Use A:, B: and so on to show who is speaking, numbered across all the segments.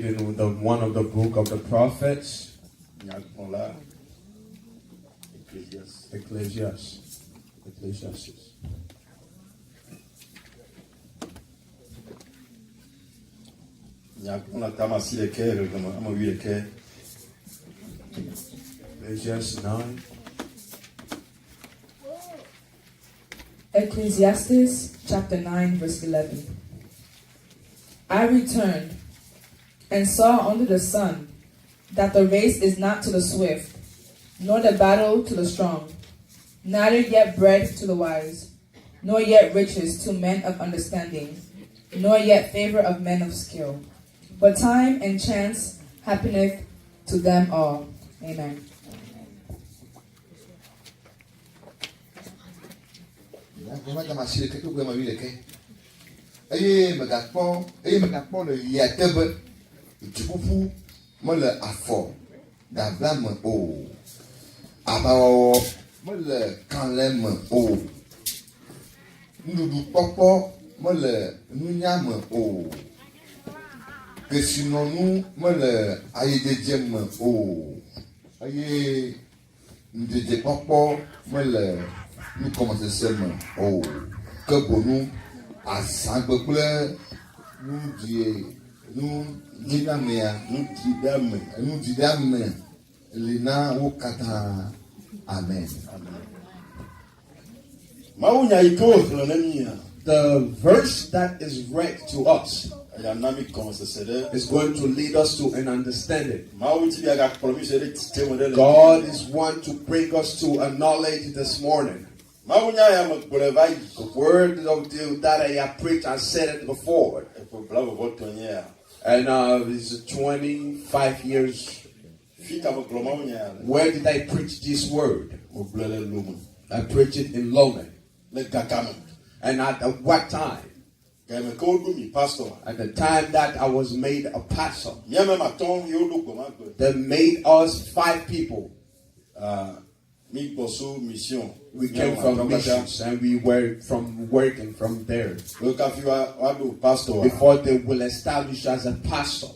A: in one of the book of the prophets, Ecclesiastes. Ecclesiastes 9.
B: Ecclesiastes chapter 9 verse 11. I returned and saw under the sun that the race is not to the swift, nor the battle to the strong, neither yet bread to the wise, nor yet riches to men of understanding, nor yet favor of men of skill. But time and chance happeneth to them all. Amen.
C: Que sinon nous, le aïe de Dieu, aïe de papa, le nous commençons seulement, que pour nous, à 5 peuples, nous disons, Lina ou kata, amen.
A: The verse that is read to us is going to lead us to an understanding. God is one to bring us to a knowledge this morning. The word that I have preached, I said it before. And it's 25 years. Where did I preach this word? I preached it in Lome. And at what time? At the time that I was made a pastor. They made us 5 people. We came from missions and we were from working from there. Before they will establish as a pastor.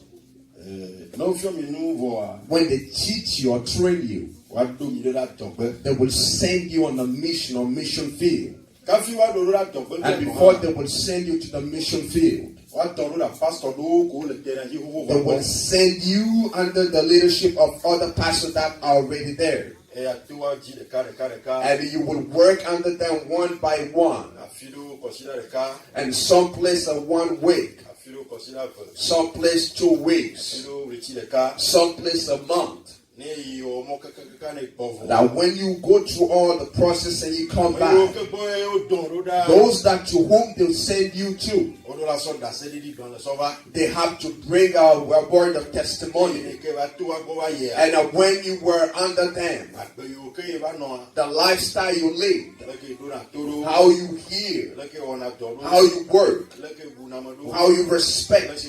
A: When they teach you or train you, they will send you on a mission field. And before they will send you to the mission field, they will send you under the leadership of other pastors that are already there. And you will work under them one by one. And some place 1 week, some place 2 weeks, some place a month. That when you go through all the process and you come back, those that to whom they'll send you to, they have to bring a word of testimony. And when you were under them, the lifestyle you lived, how you hear, how you work, how you respect,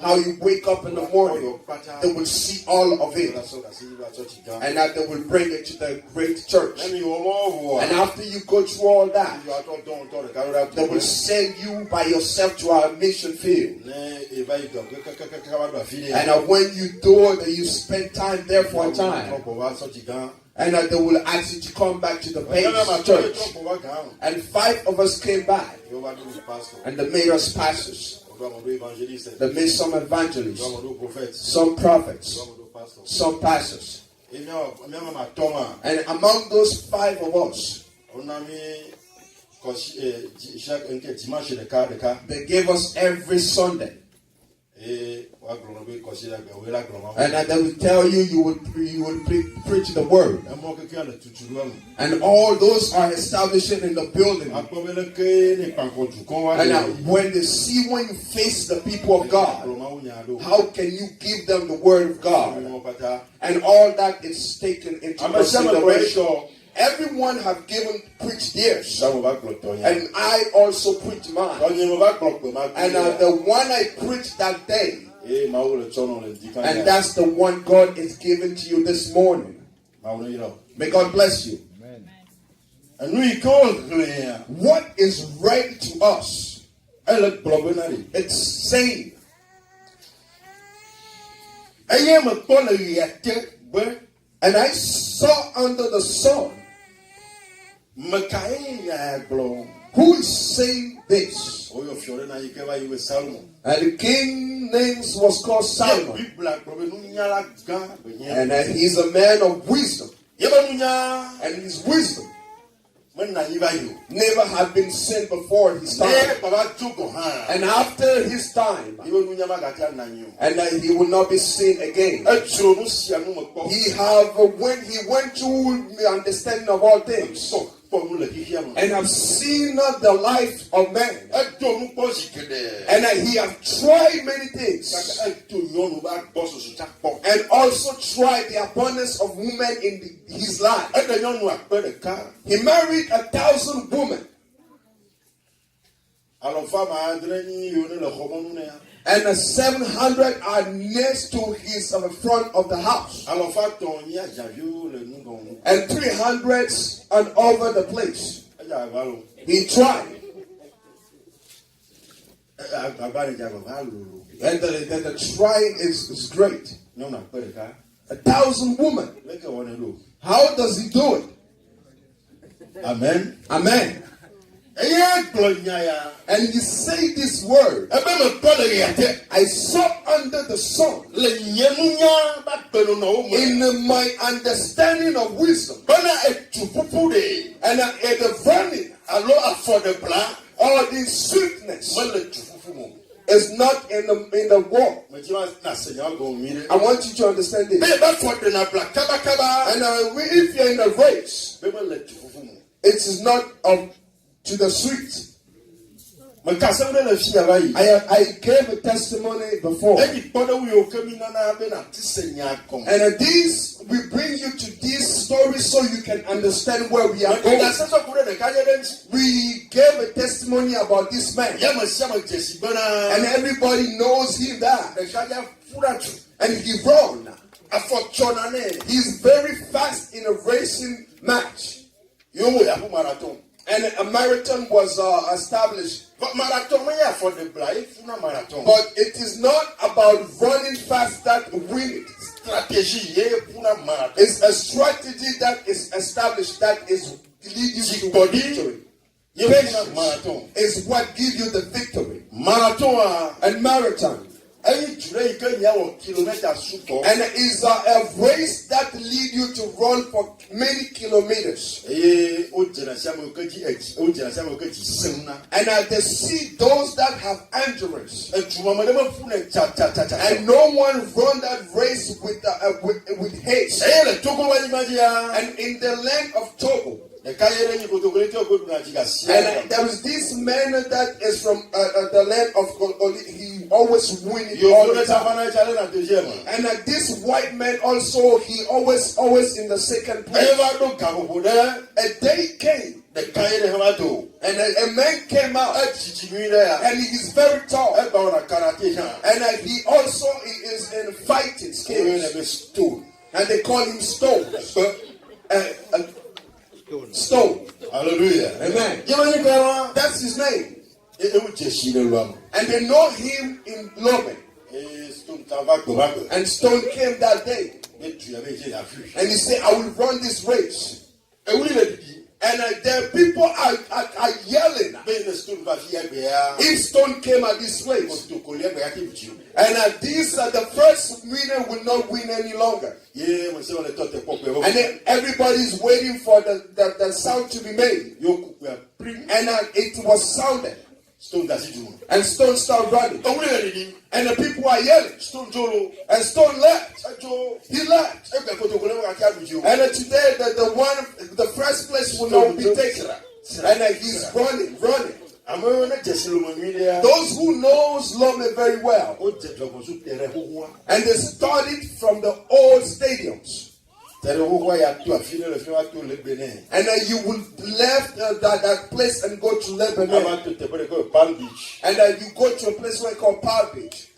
A: how you wake up in the morning, they will see all of it. And that they will bring it to the great church. And after you go through all that, they will send you by yourself to our mission field. And when you do it, you spend time there for a time. And they will ask you to come back to the base church. And 5 of us came back. And they made us pastors. They made some evangelists, some prophets, some pastors. And among those 5 of us, they gave us every Sunday. And they will tell you, you will preach the word. And all those are establishing in the building. And when they see, when you face the people of God, how can you give them the word of God? And all that is taken into consideration. Everyone have preached theirs. And I also preach mine. And the one I preached that day, and that's the one God is giving to you this morning. May God bless you. What is read to us? It's saying And I saw under the sun, who is saying this? And the king names was called Solomon. And he's a man of wisdom. And his wisdom never had been seen before his time. And after his time, and he will not be seen again. He went through the understanding of all things. And have seen the life of man. And he have tried many things. And also tried the abundance of women in his life. He married 1,000 women. And 700 are next to his front of the house. And 300 are over the place. He tried. And the trying is great. 1,000 women. How does he do it?
C: Amen.
A: Amen. And he say this word. I saw under the sun, in my understanding of wisdom, and the running or the sweetness is not in the war. I want you to understand this. And if you're in a race, it is not to the street. I gave a testimony before. And this, we bring you to this story so you can understand where we are going. We gave a testimony about this man. And everybody knows him that. And he run. He's very fast in a racing match. And a marathon was established. But it is not about running fast that win it. It's a strategy that is established that is lead you to victory. Patience is what gives you the victory. And marathon. And it is a race that leads you to run for many kilometers. And they see those that have endurance. And no one run that race with haste. And in the land of Togo, and there is this man that is from the land of he always wins all the time. And this white man also, he always in the second place. A day came. And a man came out. And he is very tall. And he also is in fighting skills. And they call him Stone. Stone. Hallelujah. Amen. That's his name. And they know him in Lome. And Stone came that day. And he said, I will run this race. And the people are yelling. If Stone came at this place. And these are the first winner will not win any longer. And then everybody's waiting for the sound to be made. And it was sounded. And Stone started running. And the people are yelling. And Stone left. He left. And today the first place will not be taken. And he's running. Those who knows Lome very well. And they started from the old stadiums. And you will left that place and go to Lebanon. And you go to a place where called Palm Beach.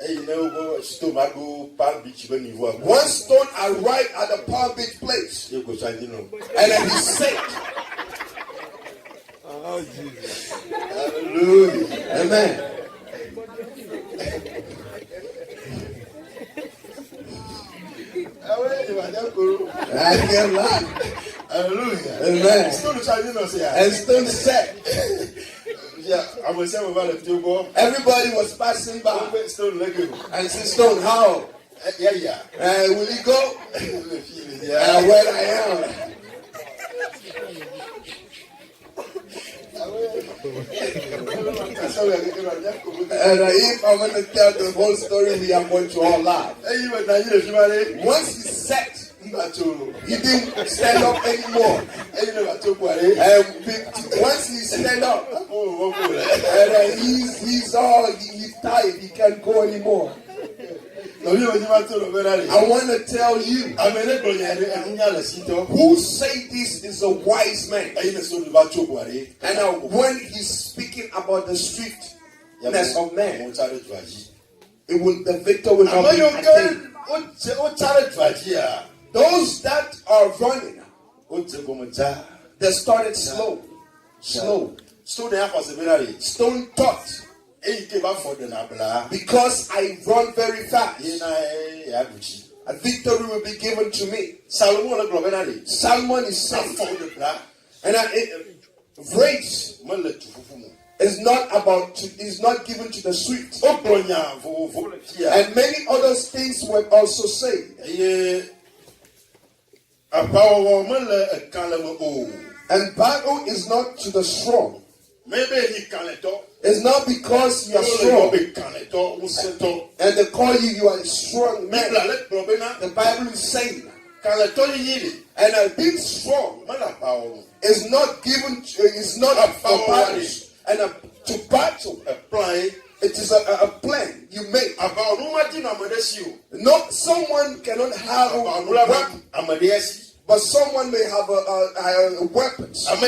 A: One Stone arrived at the Palm Beach place. And he said, oh, Jesus. Hallelujah. Amen. I can't lie.
C: Hallelujah.
A: Amen.
C: Stone charging us here.
A: And stone set.
C: Yeah, I was saying about the table.
A: Everybody was passing by.
C: Stone like you.
A: And said, Stone, how?
C: Yeah.
A: Will he go?
C: Yeah.
A: Where I am. And if I'm going to tell the whole story, we are going to all laugh. Once he sat, he didn't stand up anymore. And once he stand up, and he's tired. He can't go anymore. I want to tell you, who say this is a wise man. And when he's speaking about the swiftness of man, the victor will not be attained. Those that are running, they started slow. Stone thought, because I run very fast, a victory will be given to me. Solomon is saying, and race is not given to the swift. And many other things were also said. And battle is not to the strong. It's not because you are strong. And they call you are a strong man. The Bible is saying, and being strong is not given, is not for battle. And to battle, it is a plan you make. Not someone cannot have a weapon, but someone may have weapons. And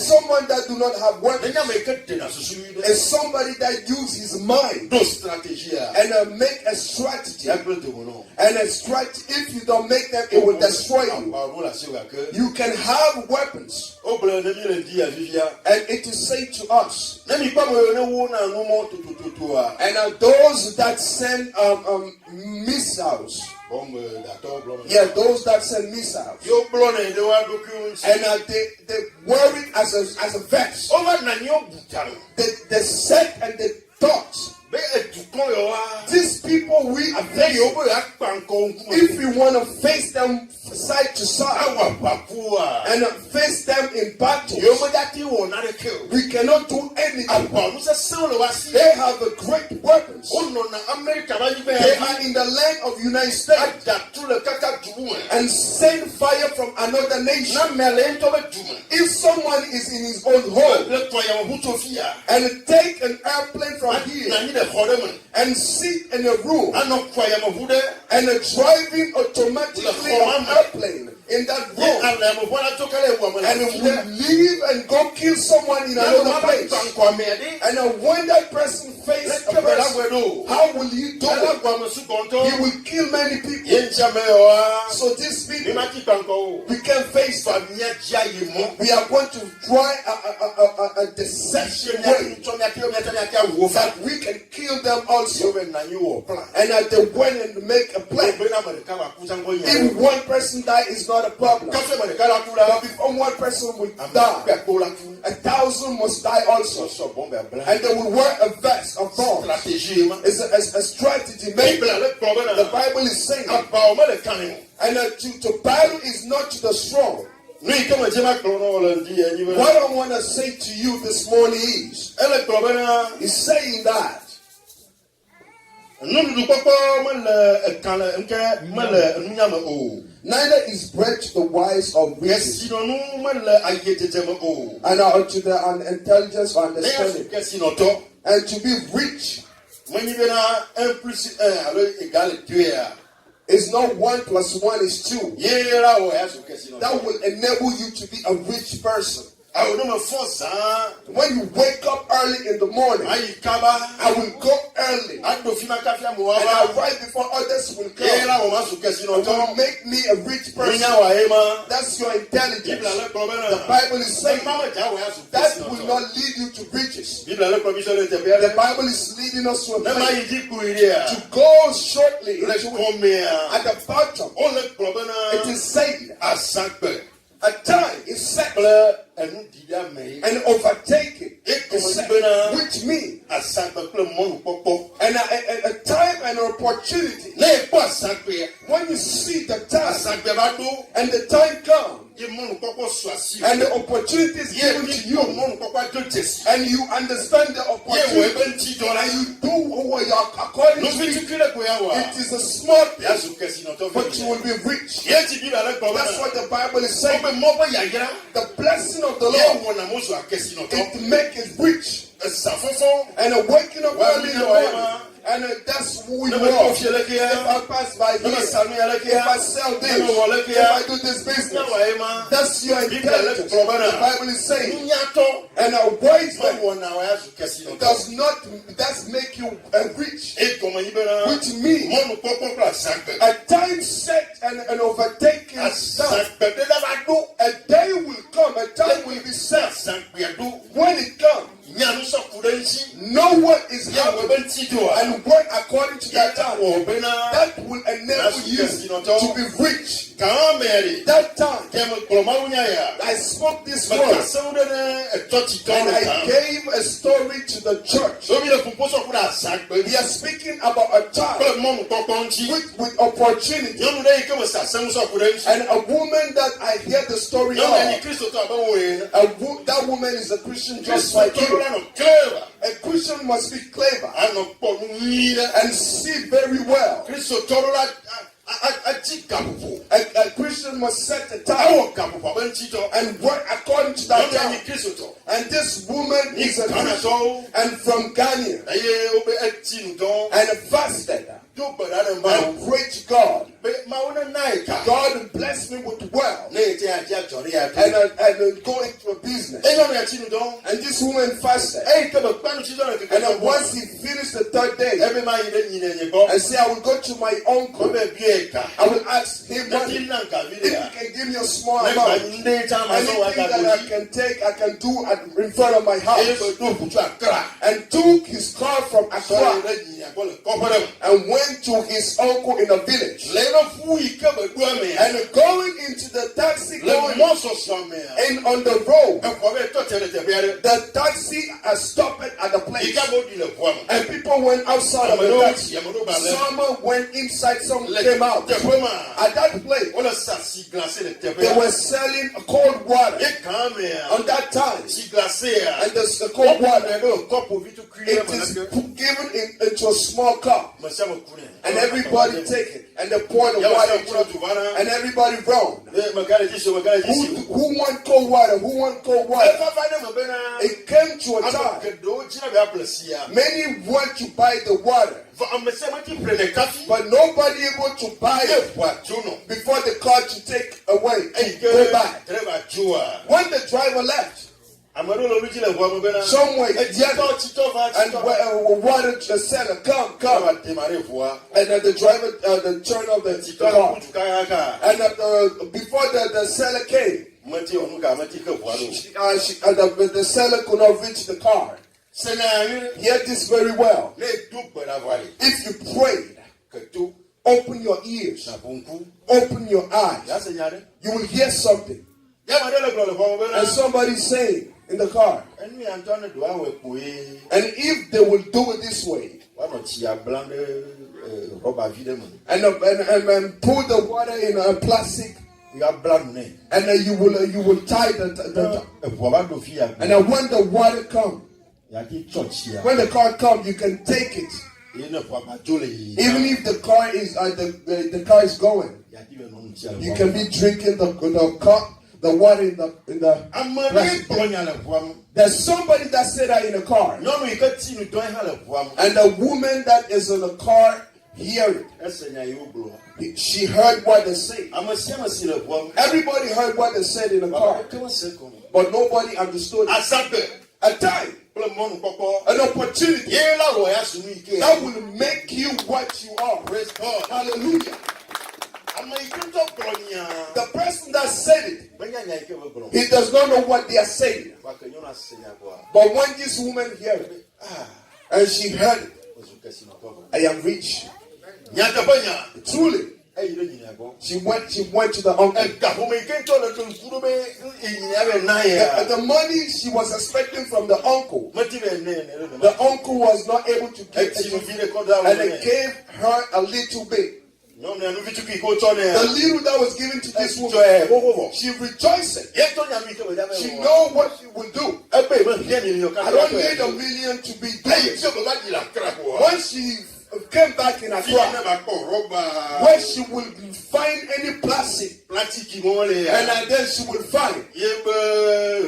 A: someone that do not have weapons is somebody that uses his mind and make a strategy. And a strategy, if you don't make them, it will destroy you. You can have weapons. And it is said to us, and those that send missiles. Yeah, those that send missiles. And they wear it as a vest. They said and they thought, these people we are facing, if we want to face them side to side and face them in battle, we cannot do anything. They have a great weapons. They are in the land of United States and send fire from another nation. If someone is in his own home and take an airplane from here and sit in a room and driving automatically an airplane in that room and will leave and go kill someone in another place, and when that person faces a person, how will he do it? He will kill many people. So these people, we can face them. We are going to try a deception way that we can kill them also. And that they went and make a plan. If one person dies, it's not a problem. But before one person will die, 1,000 must die also. And they will wear a vest of thorns. It's a strategy. Maybe the Bible is saying, and to battle is not to the strong. What I want to say to you this morning is saying that neither is bread to the wise or riches, and to the unintelligence or understanding, and to be rich is not 1 + 1 is 2. That will enable you to be a rich person. When you wake up early in the morning, I will go early. And I right before others will come. It will make me a rich person. That's your intelligence. The Bible is saying that will not lead you to riches. The Bible is leading us to a place to go shortly at the bottom. It is said a time is set and overtaken, which means a time and an opportunity. When you see the time and the time comes and the opportunity is given to you and you understand the opportunity and you do according to it is a small thing, but you will be rich. That's what the Bible is saying. The blessing of the Lord, it makes it rich. And a waking up early in the morning. And that's who we are. If I pass by this, if I sell this, if I do this business, that's your intelligence. The Bible is saying, and a wise man does make you rich, which means a time set and an overtaking time. A day will come, a time will be set. When it comes, know what is happening and work according to that time. That will enable you to be rich. That time, I spoke this word and I gave a story to the church. We are speaking about a time with opportunity. And a woman that I hear the story of, that woman is a Christian just like you. A Christian must be clever and see very well. A Christian must set the time and work according to that time. And this woman is a Christian and from Ghana and fasted and prayed to God. God blessed me with wealth and go into a business. And this woman fasted. And once he finished the third day, and said, I will go to my uncle. I will ask him if he can give me a small amount. Anything that I can take, I can do in front of my house. And took his car from Accra and went to his uncle in a village. And going into the taxi, and on the road, the taxi stopped at the place. And people went outside of the taxi. Some went inside, some came out. At that place, they were selling cold water. On that time, and the cold water, it is given into a small cup. And everybody take it. And they pour the water. And everybody round. Who want cold water? Who want cold water? It came to a time. Many want to buy the water. But nobody able to buy it before the car to take away and go back. When the driver left, somewhere and water seller come. And the driver turned off the car. And before the seller came, the seller could not reach the car. Hear this very well. If you prayed, open your ears, open your eyes, you will hear something. And somebody saying in the car, and if they will do it this way, and put the water in a plastic, and then you will tie the and then when the water comes, when the car comes, you can take it. Even if the car is the car is going, you can be drinking the water in the plastic. There's somebody that said that in the car, and the woman that is in the car hear it.
D: ɛsɛ nya yɛ woblo
A: She heard what they said.
D: amasiamasi le ʋua
A: Everybody heard what they said in the car, but nobody understood it.
D: azagbe
A: A time,
D: kple mɔnu kpɔkpɔ
A: an opportunity
D: ye la wɔ ya sunu ike
A: that will make you what you are.
D: praise God
A: Hallelujah.
D: ame yi ke ŋutɔ gblɔ nyaa
A: The person that said it,
D: menya nya yi ke be gblɔ
A: he does not know what they are saying.
D: wake nyɔnu ase nya gbɔa
A: But when this woman heard it, and she heard it,
D: ozu kesinɔtɔ gblɔ
A: I am rich.
D: nyateƒe nya
A: Truly,
D: eyi ɖe nyinya gbɔ
A: she went to the uncle.
D: egaƒome yi ke ŋutɔ le to ŋku ɖo be nyinya bɛ na yea
A: The money she was expecting from the uncle,
D: meti bɛ ne ene ɖe
A: the
D: nema
A: uncle was not able to give
D: eti
A: it,
D: nuvi ɖe kɔ da
A: and
D: awu
A: they gave her a little bit.
D: nyɔnu ya nuvi tukui ko tsɔ
A: The
D: nea
A: little that was given to this woman,
D: tsɔe xoxo
A: she rejoiced.
D: yetɔ nya nu yi ke be da
A: She
D: bɛ
A: know what she will do.
D: ebe me hia mi
A: I don't need $1 million to be
D: eyi
A: doing.
D: tse baba di la kra ko
A: When she came back in
D: fi ne
A: Accra,
D: ba kɔ rɔba
A: where she will find any plastic,
D: platiki mɔ le
A: and
D: ya
A: then she will find.
D: ye be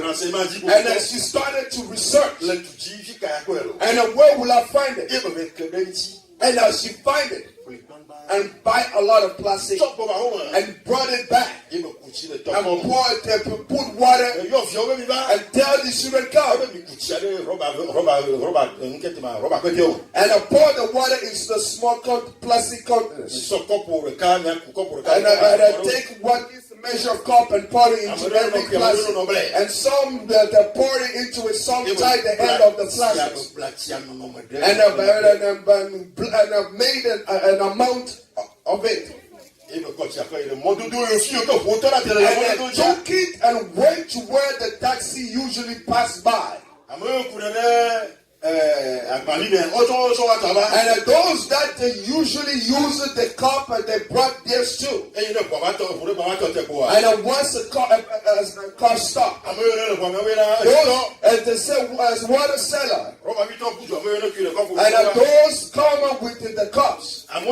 D: renseignement di ko
A: And then she started to research.
D: le tu dzi fi kaya ko yɛ lo
A: And where will I find it?
D: ye be be ke ɖe ŋuti
A: And she find it and buy a lot of plastic
D: tsɔ gbɔ ba ho me
A: and brought it back
D: ye be kutsi le
A: and
D: tɔkɔ
A: put water
D: eyɔ fiɔ be mi ba
A: and tell the children come.
D: ebe mi kutsi aɖe rɔba nkete ma rɔba kpete o
A: And I pour the water into the small plastic containers.
D: sɔ kɔpu ɖeka mia ku kɔpu ɖeka
A: And I take what is the measure of cup and pour it into every plastic. And some they pour it into it, some tie the end of the plastic. And I've made an amount of it. And I took it and went to where the taxi usually pass by. And those that they usually use the cup, and they brought theirs too. And once the car stopped, and they said, as water seller, and those come up with the cups, and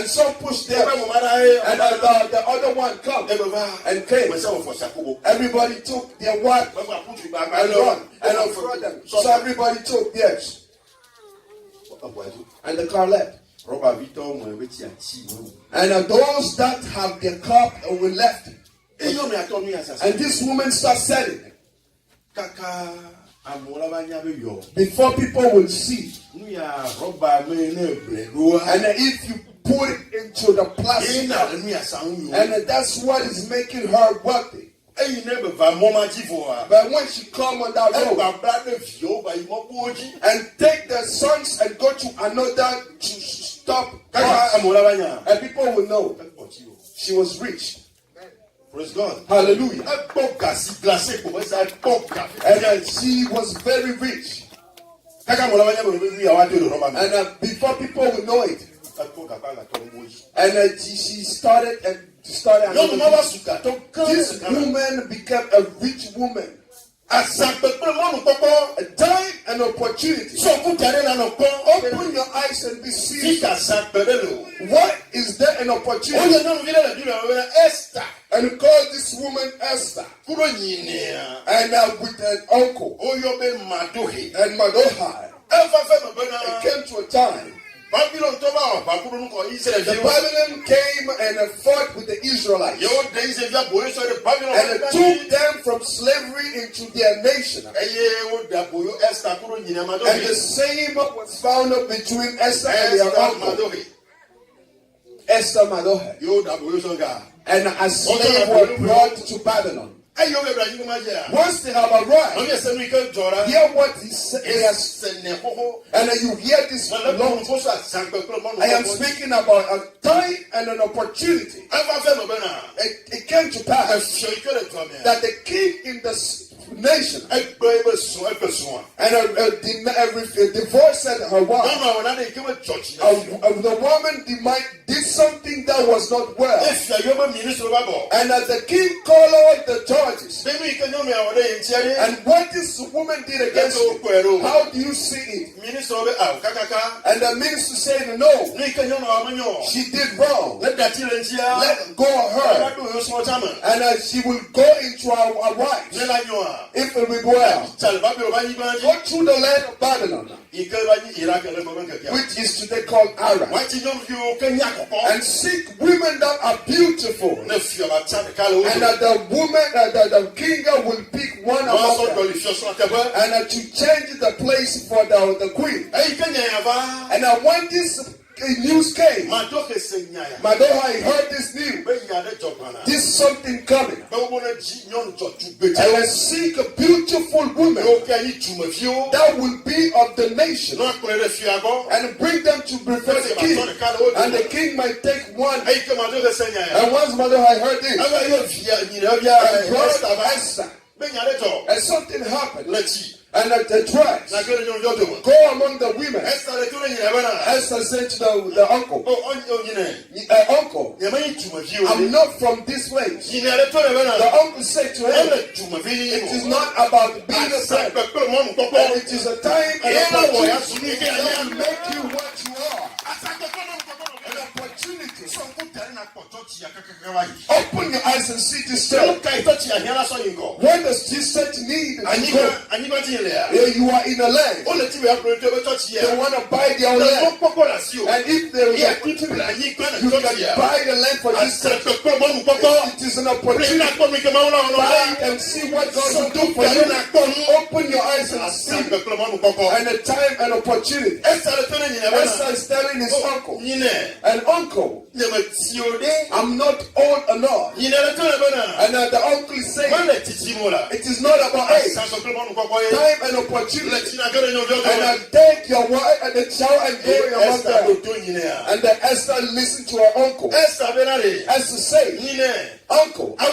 A: some push them, and the other one come and came. Everybody took their water and run and throw them. So everybody took theirs, and the car left. And those that have their cup were left. And this woman starts selling it. Before people will see. And if you put it into the plastic, and that's what is making her wealthy. But when she come on that road and take the sons and go to another to stop cars, and people will know she was rich.
D: Praise God.
A: Hallelujah. And she was very rich. And before people will know it, and she started and this woman became a rich woman. A time and opportunity. Open your eyes and be seen. What is there an opportunity? And call this woman Esther. And with an uncle and Madohai. It came to a time. The Babylon came and fought with the Israelites. And it took them from slavery into their nation. And the same was found between Esther and their uncle. Esther Madohe. And a slave were brought to Babylon. Once they have arrived, hear what he says, and you hear this long. I am speaking about a time and an opportunity. It came to pass that the king in the nation and divorced her wife. The woman did something that was not well, and as the king called out the judges, and what this woman did against you, how do you see it? And the minister said, no, she did wrong. Let go of her, and she will go into our wife. if it will be well,
D: Tchal Babylon va y gagner.
A: go through the land of Babylon,
D: Il va y Irak le moment que
A: which is today called Aram,
D: Moi tu n'as vu aucun yakoko.
A: and seek women that are beautiful,
D: Ne fia ba tchal kalo.
A: and that the woman, the king will pick one
D: Moi
A: among
D: so
A: them,
D: que les choses sont à voir.
A: and to change the place for the queen.
D: Et Kenya va.
A: And when this news came,
D: Ma do que senya ya.
A: Madoha, I heard this news.
D: Be ya de jobana.
A: This something coming.
D: Be wo na ji nyon jo tu be.
A: I will seek a beautiful woman
D: Yo ke yi tu me fio.
A: that will be of the nation
D: No ko le fia go.
A: and bring them to before the king. And the king might take one.
D: Et que ma do que senya ya.
A: And once Madoha, I heard this,
D: Aba yo fia ni le
A: and
D: bia.
A: brought Esther,
D: Be ya de jo.
A: and something happened.
D: Le ti.
A: And the tribes
D: Na que nyon yo do.
A: go among the women.
D: Esta le tu ni le bana.
A: Esther said to the uncle,
D: Oh on ni ne.
A: Uncle,
D: Ya ma yi tu me fio.
A: I'm not from this place.
D: Ni le tu le bana.
A: The uncle said to him, it is not about being a friend, but it is a time and opportunity that will make you what you are. An opportunity. Open your eyes and see this church. When does this church need to go? You are in a land. They want to buy their own land. And if there is a opportunity, you can buy the land for this church. It is an opportunity. Buy it and see what God will do for you. Open your eyes and see. And a time and opportunity. Esther is telling his uncle, and uncle, I'm not old enough. And the uncle is saying, it is not about age, time and opportunity. And I take your wife and the child and go among them. And then Esther listened to her uncle. Esther said, uncle, the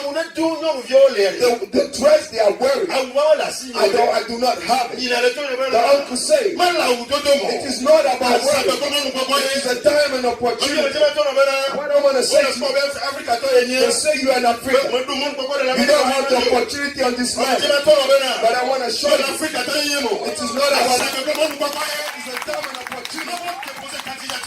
A: dress they are wearing, I do not have it. The uncle said, it is not about wearing. It is a time and opportunity. What I want to say to you, they say you are in Africa. You don't have the opportunity on this land. But I want to show you, it is not about it. It is a time and opportunity.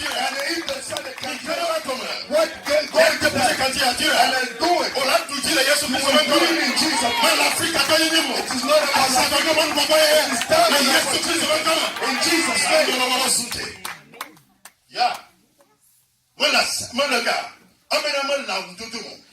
A: And if they say they can do it, what can God do? And then do it. Believe in Jesus. It is not about it. It is time and opportunity. In Jesus' name.
D: Yeah.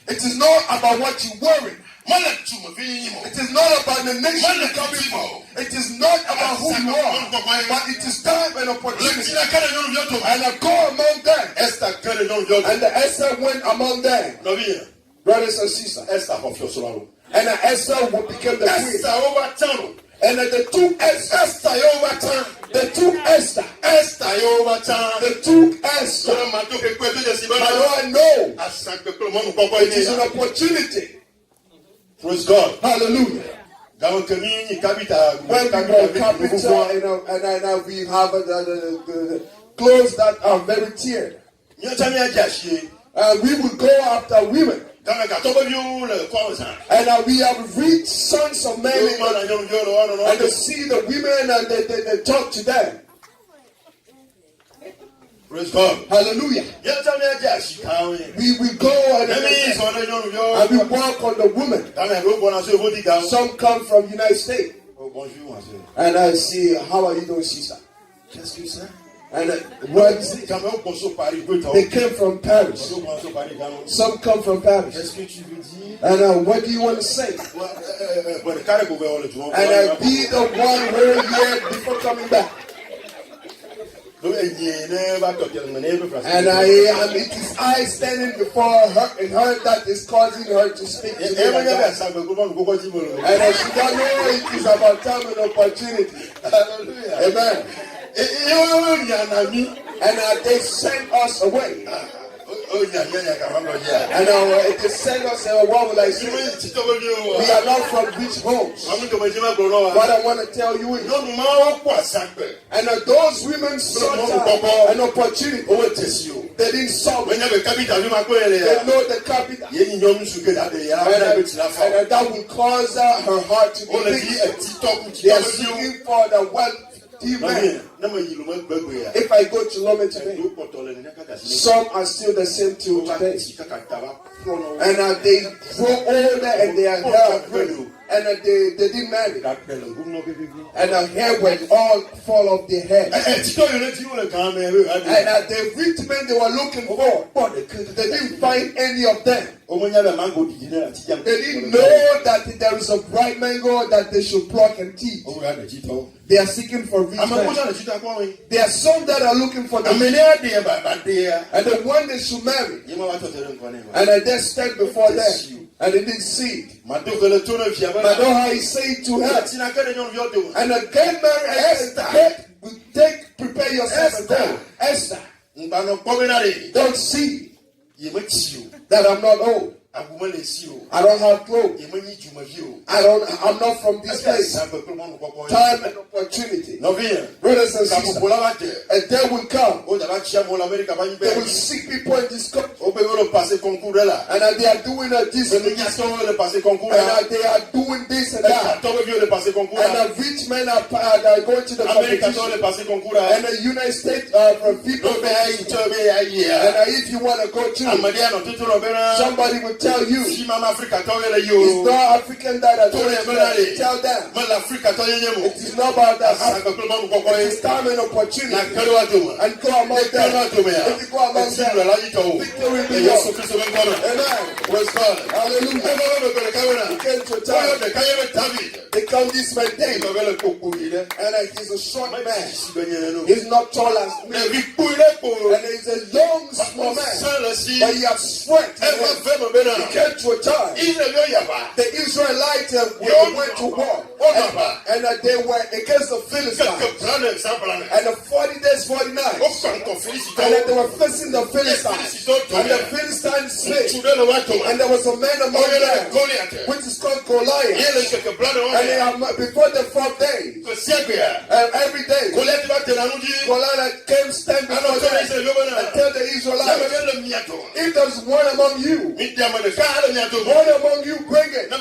A: It is not about what you're wearing. It is not about the nation you're coming from. It is not about who you are. But it is time and opportunity. And I go among them. And the Esther went among them. Brothers and sisters. And Esther became the queen. And the two Esther overturned. The two Esther. The two Esther. My Lord, no. It is an opportunity.
D: Praise God.
A: Hallelujah. When we go capital, and we have the clothes that are very tiered. We will go after women. And we have reached sons of men and to see the women and they talk to them.
D: Praise God.
A: Hallelujah. We will go and we walk on the women. Some come from United States. And I see, how are you doing, sister? And they came from Paris. Some come from Paris. And what do you want to say? And I'll be the one whole year before coming back. And it is I standing before her and her that is causing her to speak to me. And she don't know it is about time and opportunity. Amen. And they sent us away. And they sent us away. What will I say? We are not from rich homes. What I want to tell you is, and those women saw an opportunity. They didn't solve it. They know the capital. And that will cause her heart to be big. They are seeking for the wealth. If I go to Lome today, some are still the same till today. And they grow older and they are hair. and they didn't marry.
D: Dàpẹ̀ lọ gómìnà bíbí.
A: And her hair were all fall off their head.
D: Títọ́ yẹn tí wọ́n lè kàn án mẹ́rin.
A: And the rich men they were looking for, they didn't find any of them. They didn't know that there is a bright mango that they should pluck and teach. They are seeking for rich men. There are some that are looking for them. And the one they should marry. And I just stand before them. And they didn't see it. But know how he said to her. And again, Mary, Esther, prepare yourself and go. Esther, don't see that I'm not old. I don't have clothes. I'm not from this place. Time and opportunity. Brothers and sisters, a day will come. They will seek people in this country. And they are doing this and they are doing this and that. And the rich men are going to the competition. And the United States from people. And if you want to go to, somebody will tell you. It's not African that are doing it. Tell them. It is not about that. It is time and opportunity. And go among them. If you go among them, victory will be yours. Amen. Hallelujah. He came to time. They come this man David. And he's a short man. He's not tall as me. And he's a young, small man. But he has strength. He came to a time. The Israelites went to war. And they were against the Philistines. And the 40 days, 40 nights. And they were facing the Philistines. And the Philistines split. And there was a man among them, which is called Goliath. And before the 4th day, every day, Goliath came stand before them and tell the Israelites, if there's one among you, one among you, bring it.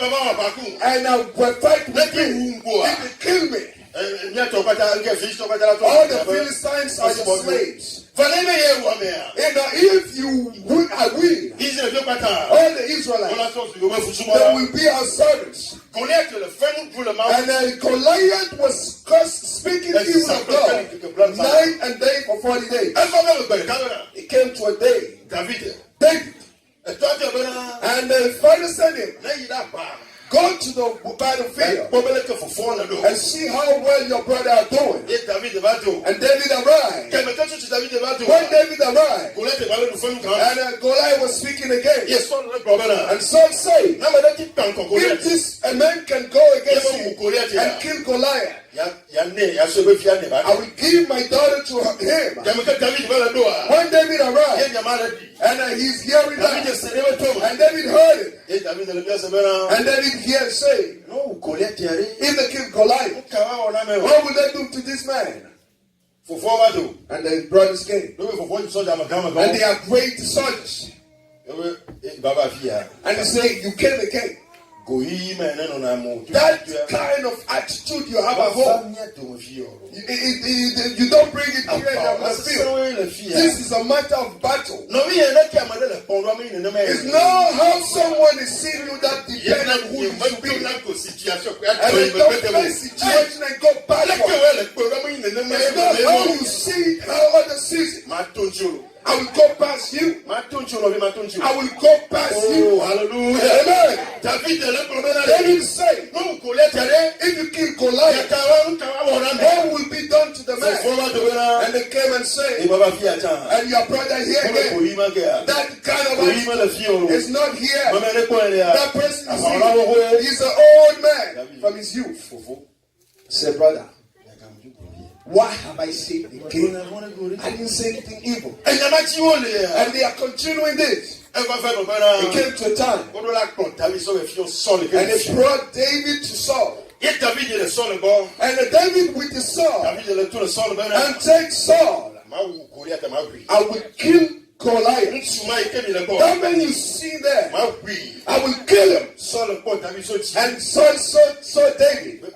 A: And we'll fight with me. If you kill me, all the Philistines are your slaves. And if you win, I win. All the Israelites, they will be our servants. And Goliath was speaking evil of God night and day for 40 days. It came to a day. David. And the father said him, go to the battlefield and see how well your brother are doing. And David arrived. When David arrived, and Goliath was speaking again. And Saul said, if this a man can go against you and kill Goliath, I will give my daughter to him. When David arrived, and he's hearing that, and David heard it, and David heard say, if they kill Goliath, what will they do to this man? And the brothers came, and they are great soldiers. And they say, you kill the king. That kind of attitude you have at home, you don't bring it here in the field. This is a matter of battle. It's not how someone is seeing you that depends on who you should be. And they don't face situation and go backward. It's not how you see how others see it. I will go past you. I will go past you. Hallelujah. Amen. David said, if you kill Goliath, what will be done to the man? And they came and said, and your brother here again, that kind of attitude is not here. That person is here. He's an old man from his youth. Say, brother, why have I said again? I didn't say anything evil. And they are continuing this. It came to a time. And they brought David to Saul. And David with the sword. And take Saul. I will kill Goliath. That man you see there, I will kill him. And Saul saw David.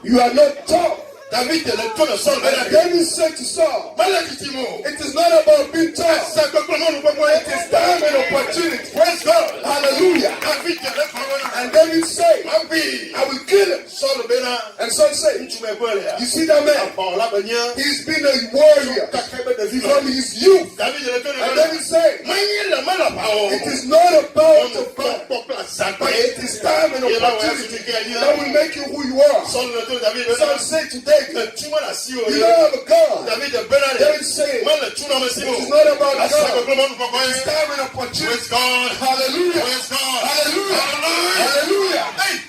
A: You are not tall. And David said to Saul, it is not about being tall. It is time and opportunity. Praise God. Hallelujah. And David said, say?
D: ntsu mɛ gbɔ lɛ.
A: You see that man?
D: Abɔ la bɛ nyɛ.
A: He's been a warrior
D: Kaka bɛ ɖevi
A: from his youth.
D: David yɛrɛ tó ne
A: And
D: bɛ
A: then he said,
D: Manyi le mɛ la ba o.
A: it is not about the
D: Kpɔ
A: fight,
D: kpɔ kple azagbe.
A: but it is time and
D: Yɛlɛ wɔ
A: opportunity
D: ɛsɛ kɛ ɛyɛ.
A: that will make you who you are.
D: Sɔli le tó David bɛ
A: Saul said to David,
D: Tuma la si o
A: you
D: ye.
A: don't have a God.
D: David de bɛna de.
A: David said,
D: Mɛ le tuna mɛ si o.
A: it is not about
D: Asagbe
A: God.
D: kple mɔnu kɔkɔ
A: It is
D: ye.
A: time and opportunity.
D: Praise God.
A: Hallelujah.
D: Praise God.
A: Hallelujah.
D: Hallelujah.
A: Hallelujah.
D: Hey.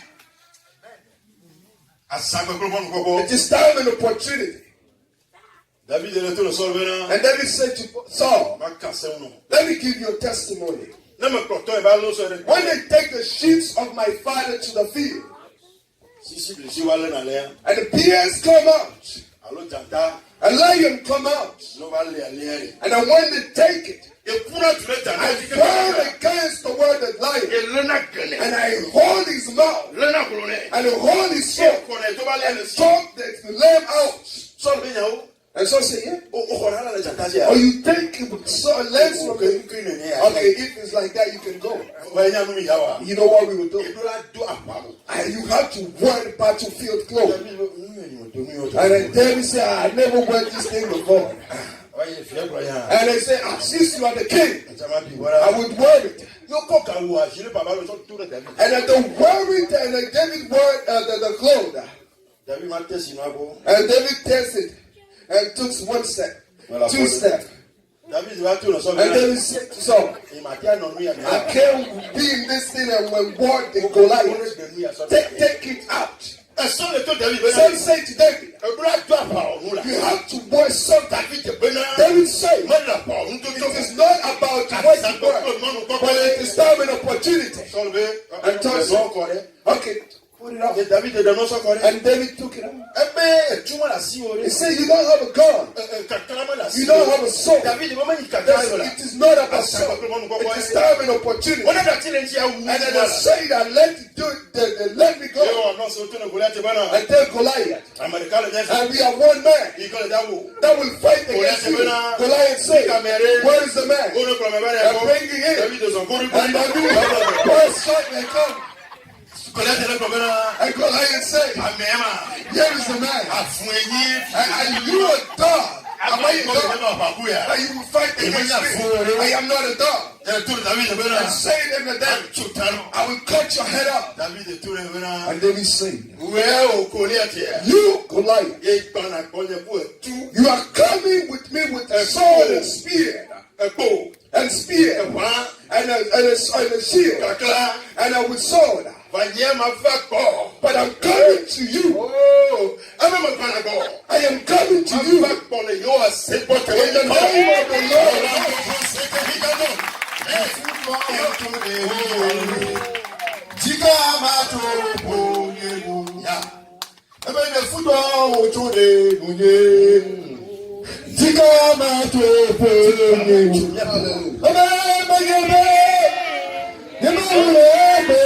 D: Asagbe kple mɔnu kɔkɔ.
A: It is time and opportunity.
D: David yɛrɛ tó le sɔli bɛ na.
A: And David said to Saul,
D: Ma ka sɛw nɔ.
A: let me give you a testimony.
D: Ne me kpɔtɔ yɛ b'a lɔ sɔ
A: When
D: yɛrɛ.
A: they take the sheep of my father to the field,
D: Sisi bilisi wa lɛ na lɛ yan.
A: and the bears come out,
D: Alo janta.
A: a lion come out,
D: N'o b'a lé alẹ́ yɛrɛ.
A: and then when they take it,
D: Ekura tun bɛ janta.
A: I burn against the word of lion,
D: Elena gɛlɛ.
A: and I hold his mouth,
D: Lena kolonɛ.
A: and I hold his throat,
D: Kɔnɛ tó b'a lé
A: and
D: alẹ́ si.
A: talk the lamb out.
D: Sɔli bɛ ɲa o.
A: And so say, yeah.
D: O kɔnɛ ala lɛ janta si ya.
A: Or you think it would so lambs from the
D: Kiri nene ya.
A: okay, if it's like that, you can go.
D: Wa ɲa mi ya wa.
A: You know what we would do?
D: Edola do apamu.
A: And you have to wear the battlefield clothes.
D: David bɛ nnu do mi o.
A: And then David said, I never wear this thing before.
D: Wa ye fiyɛ kura yan.
A: And they say, since you are the king,
D: Jama bi
A: I
D: wara.
A: would wear it.
D: Yóò kɔ ka wo àṣírí bàbá lọ sọ tó lẹ David.
A: And then they wear it, and then David wore the clothes.
D: David ma tẹ̀sí inú abo.
A: And David tested and took one step, two steps.
D: David wa tó lọ sọ
A: And
D: bẹ́ẹ̀.
A: David said to Saul,
D: Ìmàtí ànànú yà mí.
A: I can't be in this thing and when war the Goliath. Take it out.
D: Ẹ̀sán lè tó David bẹ́ẹ̀
A: Saul
D: náà.
A: said to David,
D: Ẹ̀dúrà tó àpà ọ̀hún la.
A: you have to wear something.
D: David tẹ̀ bẹ́ẹ̀ náà.
A: David said,
D: Mẹ́rin àpà ọ̀hún tó tó.
A: it is not about what you wear, but it is time and opportunity.
D: Sọ̀rọ̀ bẹ́ẹ̀.
A: And told
D: Ẹ̀dọ́ ọkọ rẹ̀.
A: Okay, put it out.
D: David tẹ̀ dẹ̀nà sọ́kọ rẹ̀.
A: And David took it out.
D: Ẹgbẹ́ ẹ̀túmọ̀ là sí orí.
A: He said, you don't have a gun.
D: Kàkàràmọ̀ là sí
A: You don't have a sword.
D: David wọ́n mẹ́yìn kàkàrà
A: It is not about sword. It is time and opportunity.
D: Wọ́n dàda tí lè ṣe awu.
A: And then they say that let me go.
D: Yóò náà sọ tó ní Goliath bẹ́ẹ̀ náà.
A: And tell Goliath.
D: Amẹ̀ríkà lè jẹ́ sọ.
A: And we have one man
D: Ìkọlẹ̀ dáwò.
A: that will fight against you. Goliath said, where is the man?
D: Ó ní kọlọ̀ mẹ́bẹ̀rẹ̀
A: And
D: ẹ̀kọ́.
A: bring it in.
D: David sọ kórìí
A: And David, where is shot and come?
D: Goliath tẹ̀lé kọ̀ bẹ́ẹ̀ náà.
A: And Goliath said,
D: Àmẹ́mà.
A: here is the man.
D: Àfún ẹ̀yìn.
A: And you a dog. Am I a
D: Àbáyé
A: dog?
D: náà bàbú yà.
A: And you will fight against me. I am not a dog.
D: Ẹ tó ní David bẹ́ẹ̀ náà.
A: And say them that
D: Tó tánú.
A: I will cut your head off.
D: David tó rẹ̀ bẹ́ẹ̀ náà.
A: And David said,
D: Wẹ́ o Goliath yẹ.
A: you, Goliath,
D: Yé gbọ́nà gbọ́nyẹ kó ẹ̀ tú.
A: you are coming with me with a sword and spear.
D: Ẹ̀kọ́.
A: And spear.
D: Ẹ̀wá.
A: And a shield.
D: Kàkàrà.
A: And with sword.
D: Vanyẹ́ ma fẹ́ kọ́.
A: But I'm coming to you.
D: Ooo. Ẹ bẹ́ mọ̀ gbọ́nà gbọ́.
A: I am coming to you.
D: Fẹ́ kọ́ lè yóò wá sí bọ́ tẹ̀wé
A: In the name of the Lord.
D: Jika mato bonyewu ya. Ebe ne fudo ojo de nunye. Jika mato bonyewu. Ebe mayebe. Yemawebe.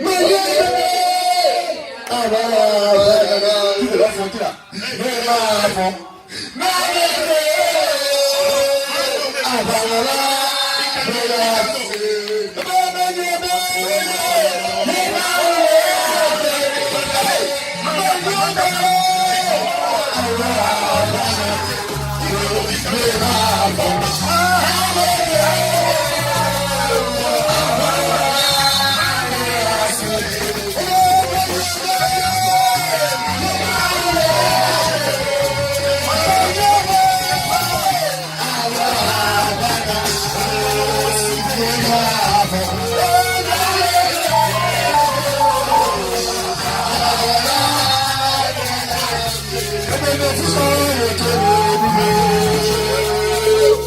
D: Mayebe. Aba aba. Tu la fontira. Mema fon. Mayebe. Aba aba.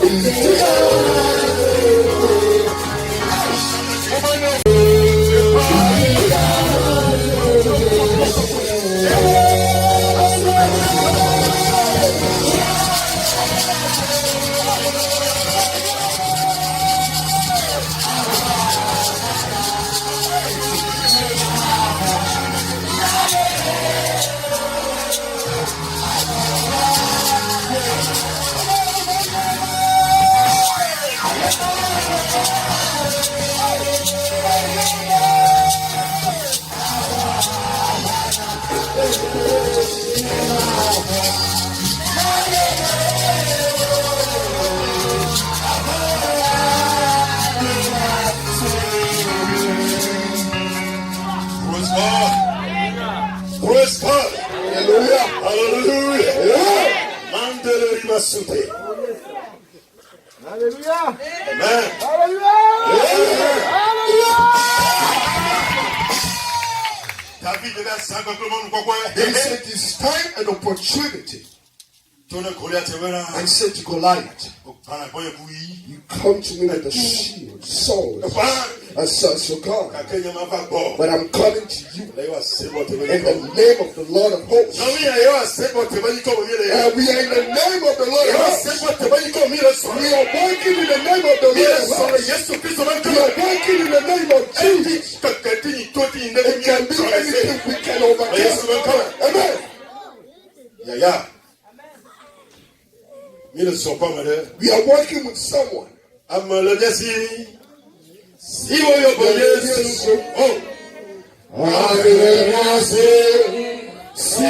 A: Together.
D: sauter.
E: Alléluia.
D: Amen. David devait savoir que le monde quoi.
A: He said it's time and opportunity.
D: Ton Goliath est là.
A: And said to Goliath,
D: Par la bonne bouillie.
A: you come to me with a shield, sword, and such your God. But I'm coming to you in the name of the Lord of hosts.
D: Non, oui, ailleurs, c'est bon, tu vas y comme il est.
A: And we are in the name of the Lord of hosts.
D: C'est bon, tu vas y comme il est.
A: We are working in the name of the
D: Il
A: Lord
D: est
A: of
D: sur
A: hosts.
D: Jésus Christ, on va
A: We are working in the name of Jesus. It can be anything we can overcome. Amen.
D: Yaya. Ils ne sont pas malheureux.
A: We are working with someone.
D: Amalade si vous y obéissez, oh,
A: Hallelujah, si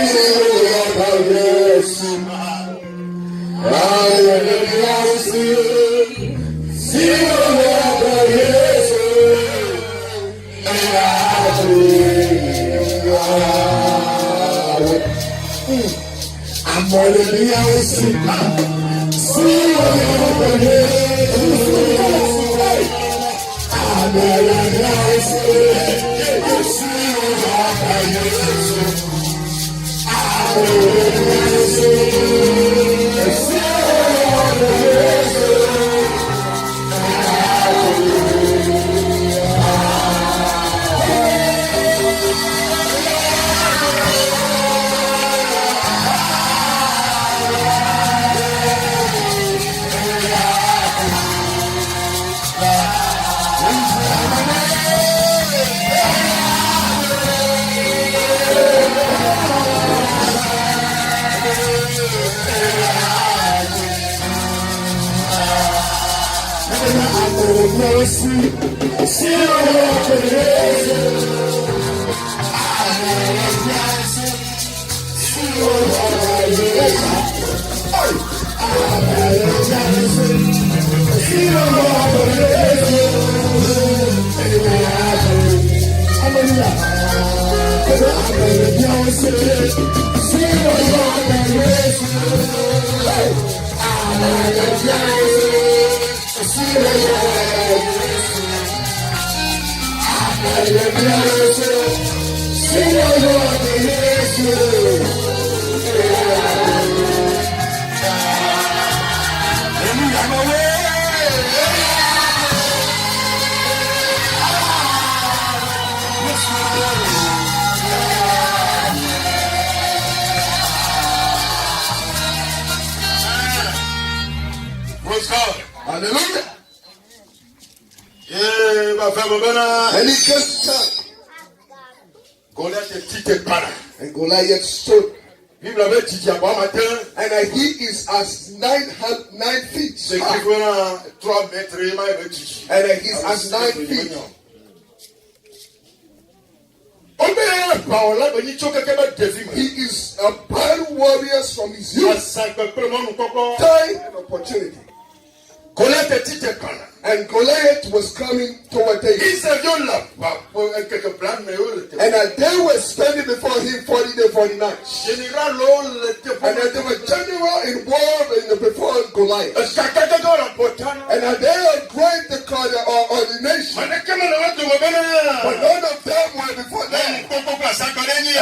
D: praise God.
A: Hallelujah.
D: Yeah, ma femme,
A: And he came to town,
D: Goliath est tité par là.
A: and Goliath stood,
D: Bible avait dit à bon matin,
A: and he is as 9 feet
D: c'est
A: high,
D: équivalent à 3 mètres et mal petit.
A: and he's as 9 feet.
D: On peut pas là, mais il faut que quelqu'un défie.
A: He is a battle warrior from his
D: Il y a
A: youth.
D: 5 peu monde encore.
A: Time and opportunity.
D: Goliath est tité par là.
A: And Goliath was coming toward David.
D: Il se vient là, pour quelques plans, mais
A: And they were standing before him 40 days, 40 nights.
D: général,
A: And they were general in war before Goliath. And they had great ordination. But none of them were before them. An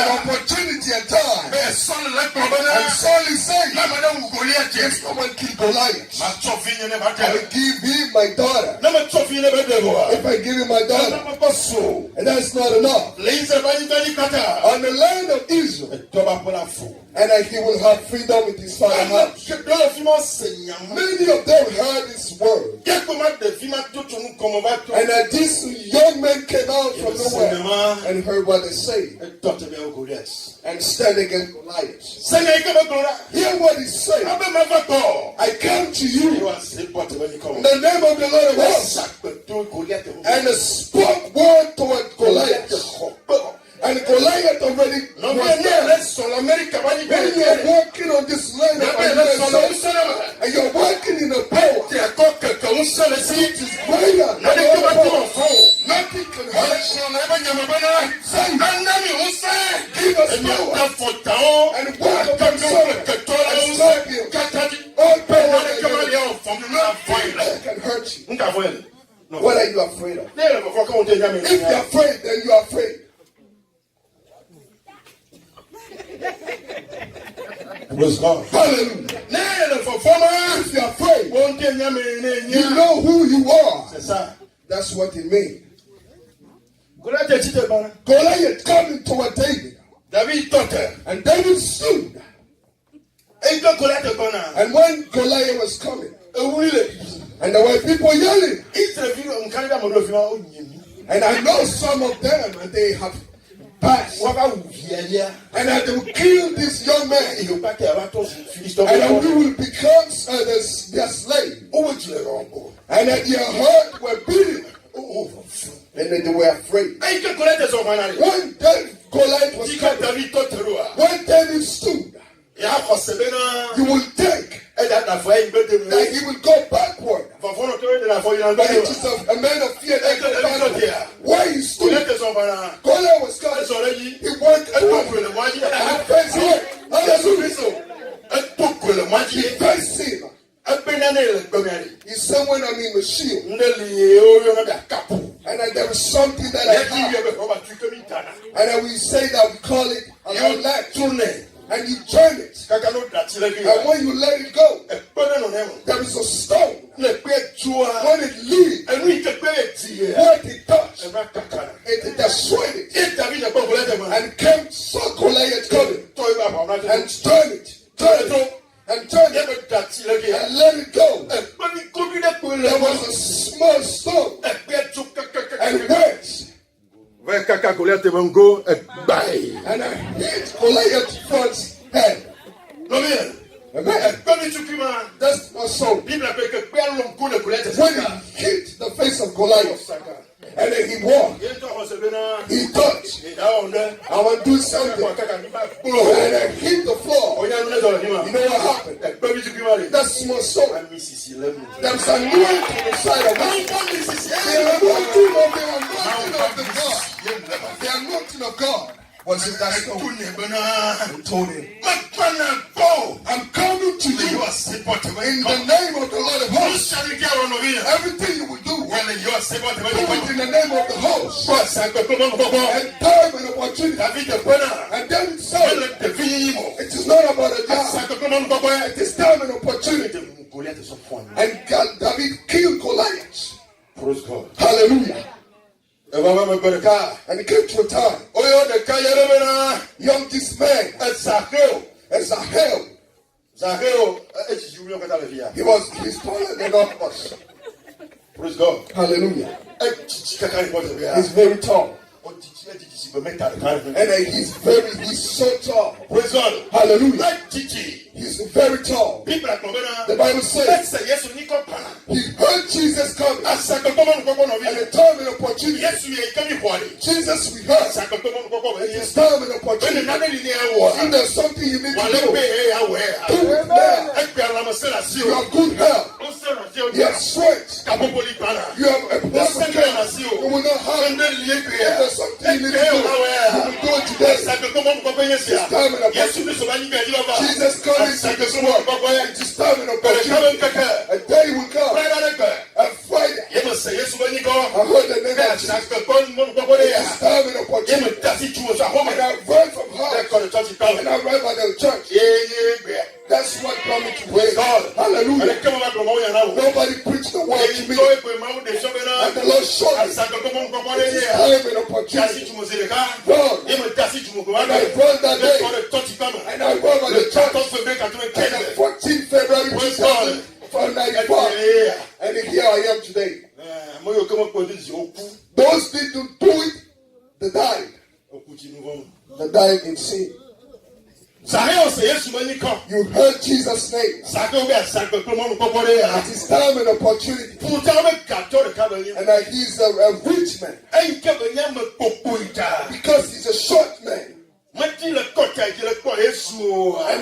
A: opportunity and time. And Saul is saying, if someone kill Goliath, I will give him my daughter. If I give him my daughter, and that's not enough. On the land of Israel, and that he will have freedom with his father's house. Many of them heard his word. And that this young man came out from nowhere and heard what they say and stand against Goliath. Hear what he said. I come to you in the name of the Lord of hosts, and spoke word toward Goliath. And Goliath already was there. When you are walking on this land of America, and you're walking in the power,
D: sait le si.
C: It is greater than
D: N'allez
C: all
D: que bâtiment
C: power.
D: fond.
C: Nothing can
D: Voilà,
C: hurt
D: si
C: you.
D: on avait Nyamabana. Un ami, on sait.
C: Give us
D: Et nous,
C: power.
D: la faute, hein.
C: And walk
D: Quand
C: upon
D: on
C: serpents
D: fait que toi, là,
C: and
D: on
C: scorpions.
D: sait. Quand t'as dit,
C: All
D: on
C: power
D: allait
C: that
D: comment
C: you
D: aller en forme, nous, la folie, là.
C: have can hurt you.
D: Nous, qu'à voir, non.
C: What are you afraid of?
D: Dès le moment qu'on te dit,
C: If you're afraid, then you're afraid.
D: Praise God.
C: Hallelujah.
D: Né, le forfait,
C: If you're afraid,
D: on te dit,
C: you know who you are.
D: c'est ça.
C: That's what it means.
D: Goliath est cité par là.
C: Goliath coming toward David.
D: David tentait.
C: And David stood.
D: Et quand Goliath est là,
C: And when Goliath was coming,
D: et oui,
C: and there were people yelling,
D: il se vit, on carry that model, on y est.
C: and I know some of them, and they have passed,
D: On va vous vieillir.
C: and I will kill this young
D: Et
C: man,
D: il n'y a pas qu'à avoir ton Philistin.
C: and we will become their slave.
D: Où tu les rends?
C: And that their heart were beating, and that they were afraid.
D: Et que Goliath est sorti en arrière.
C: When Goliath was
D: Dit que
C: coming,
D: David tentait.
C: when David stood,
D: Et après, c'est bien.
C: you will think
D: Et dans la foi, il peut te
C: that he will go backward.
D: Parfois, on te de la foi, il en
C: But it
D: donne.
C: is a man of fear that goes backward. Why he stood,
D: Goliath est sorti en arrière.
C: Goliath was
D: Elle
C: coming,
D: s'aurait dit,
C: he went
D: elle
C: forward,
D: touche le moitié.
C: and faced him. Hallelujah.
D: Elle touche le
C: He
D: moitié.
C: faced him.
D: Elle peut n'aller le premier.
C: He said, when I'm in the shield,
D: Nous lié au lieu de capot.
C: and then there is something that
D: Il
C: I
D: a dit, il
C: have,
D: y avait pas tu comme il t'en a.
C: and then we say that we call it a
D: Il
C: leg,
D: tourné.
C: and you turn it,
D: Quand on a tiré,
C: and when you let it go,
D: elle peut non non.
C: there is a stone.
D: Le père joua.
C: When it leaves,
D: Et lui, il te peut dire.
C: what it touched,
D: Elle va caca.
C: it destroyed it,
D: Et David n'a pas voulu te demander.
C: and came saw Goliath coming,
D: Toi, il va pas me
C: and turned it, and turned
D: Il
C: it,
D: avait ta tiré.
C: and let it go.
D: Elle peut lui couper les couilles.
C: There was a small stone,
D: Elle peut tout caca.
C: and it went,
D: Ouais, caca, Goliath te go. Bye.
C: and I hit Goliath's front head.
D: Non, mais.
C: Amen.
D: Comme il s'occupe,
C: That's not so.
D: la Bible appelle que Père l'homme coup de Goliath.
C: When he hit the face of Goliath, and then he walked,
D: Et toi, on se fait là.
C: he touched,
D: Et là, on est.
C: I want to do something, and then hit the floor. You know what happened? That small stone, there's a anointing inside of us. The anointing of the God. The anointing of God was in that stone. He told him, I'm coming to you in the name of the Lord of hosts. Everything you will do, do it in the name of the host. And time and opportunity. And David said, it is not about a job. It is time and opportunity. And David killed Goliath.
D: Praise God.
C: Hallelujah. And it came to a time, youngest man, Zahel, he's taller than all of us.
D: Praise God.
C: Hallelujah.
D: He's
C: He's very tall.
D: and
C: And he's so tall.
D: praise God.
C: Hallelujah.
D: Titi.
C: He's very tall.
D: People are
C: The Bible says he heard Jesus coming and a time and opportunity. Jesus we heard. It is time and opportunity. If there's something you need to do, do it now. You have good health. You have strength. You have a blessed care. You will not harm. If there's something you need to do, you will do it today. It's time and opportunity. Jesus coming to this world. It is time and opportunity. A day will come. A Friday. I heard the name of Jesus. It is time and opportunity. And I ran from home. And I ran by the church. That's what brought me to praise. Hallelujah. Nobody preached the word to me. And the Lord showed me. It is time and opportunity. Lord. And I brought that day. And I brought by the church. And on 14 February 1995. And here I am today. Those didn't do it, they died. They died in sin. You heard Jesus' name. It is time and opportunity. And he's a rich man. Because he's a short man. And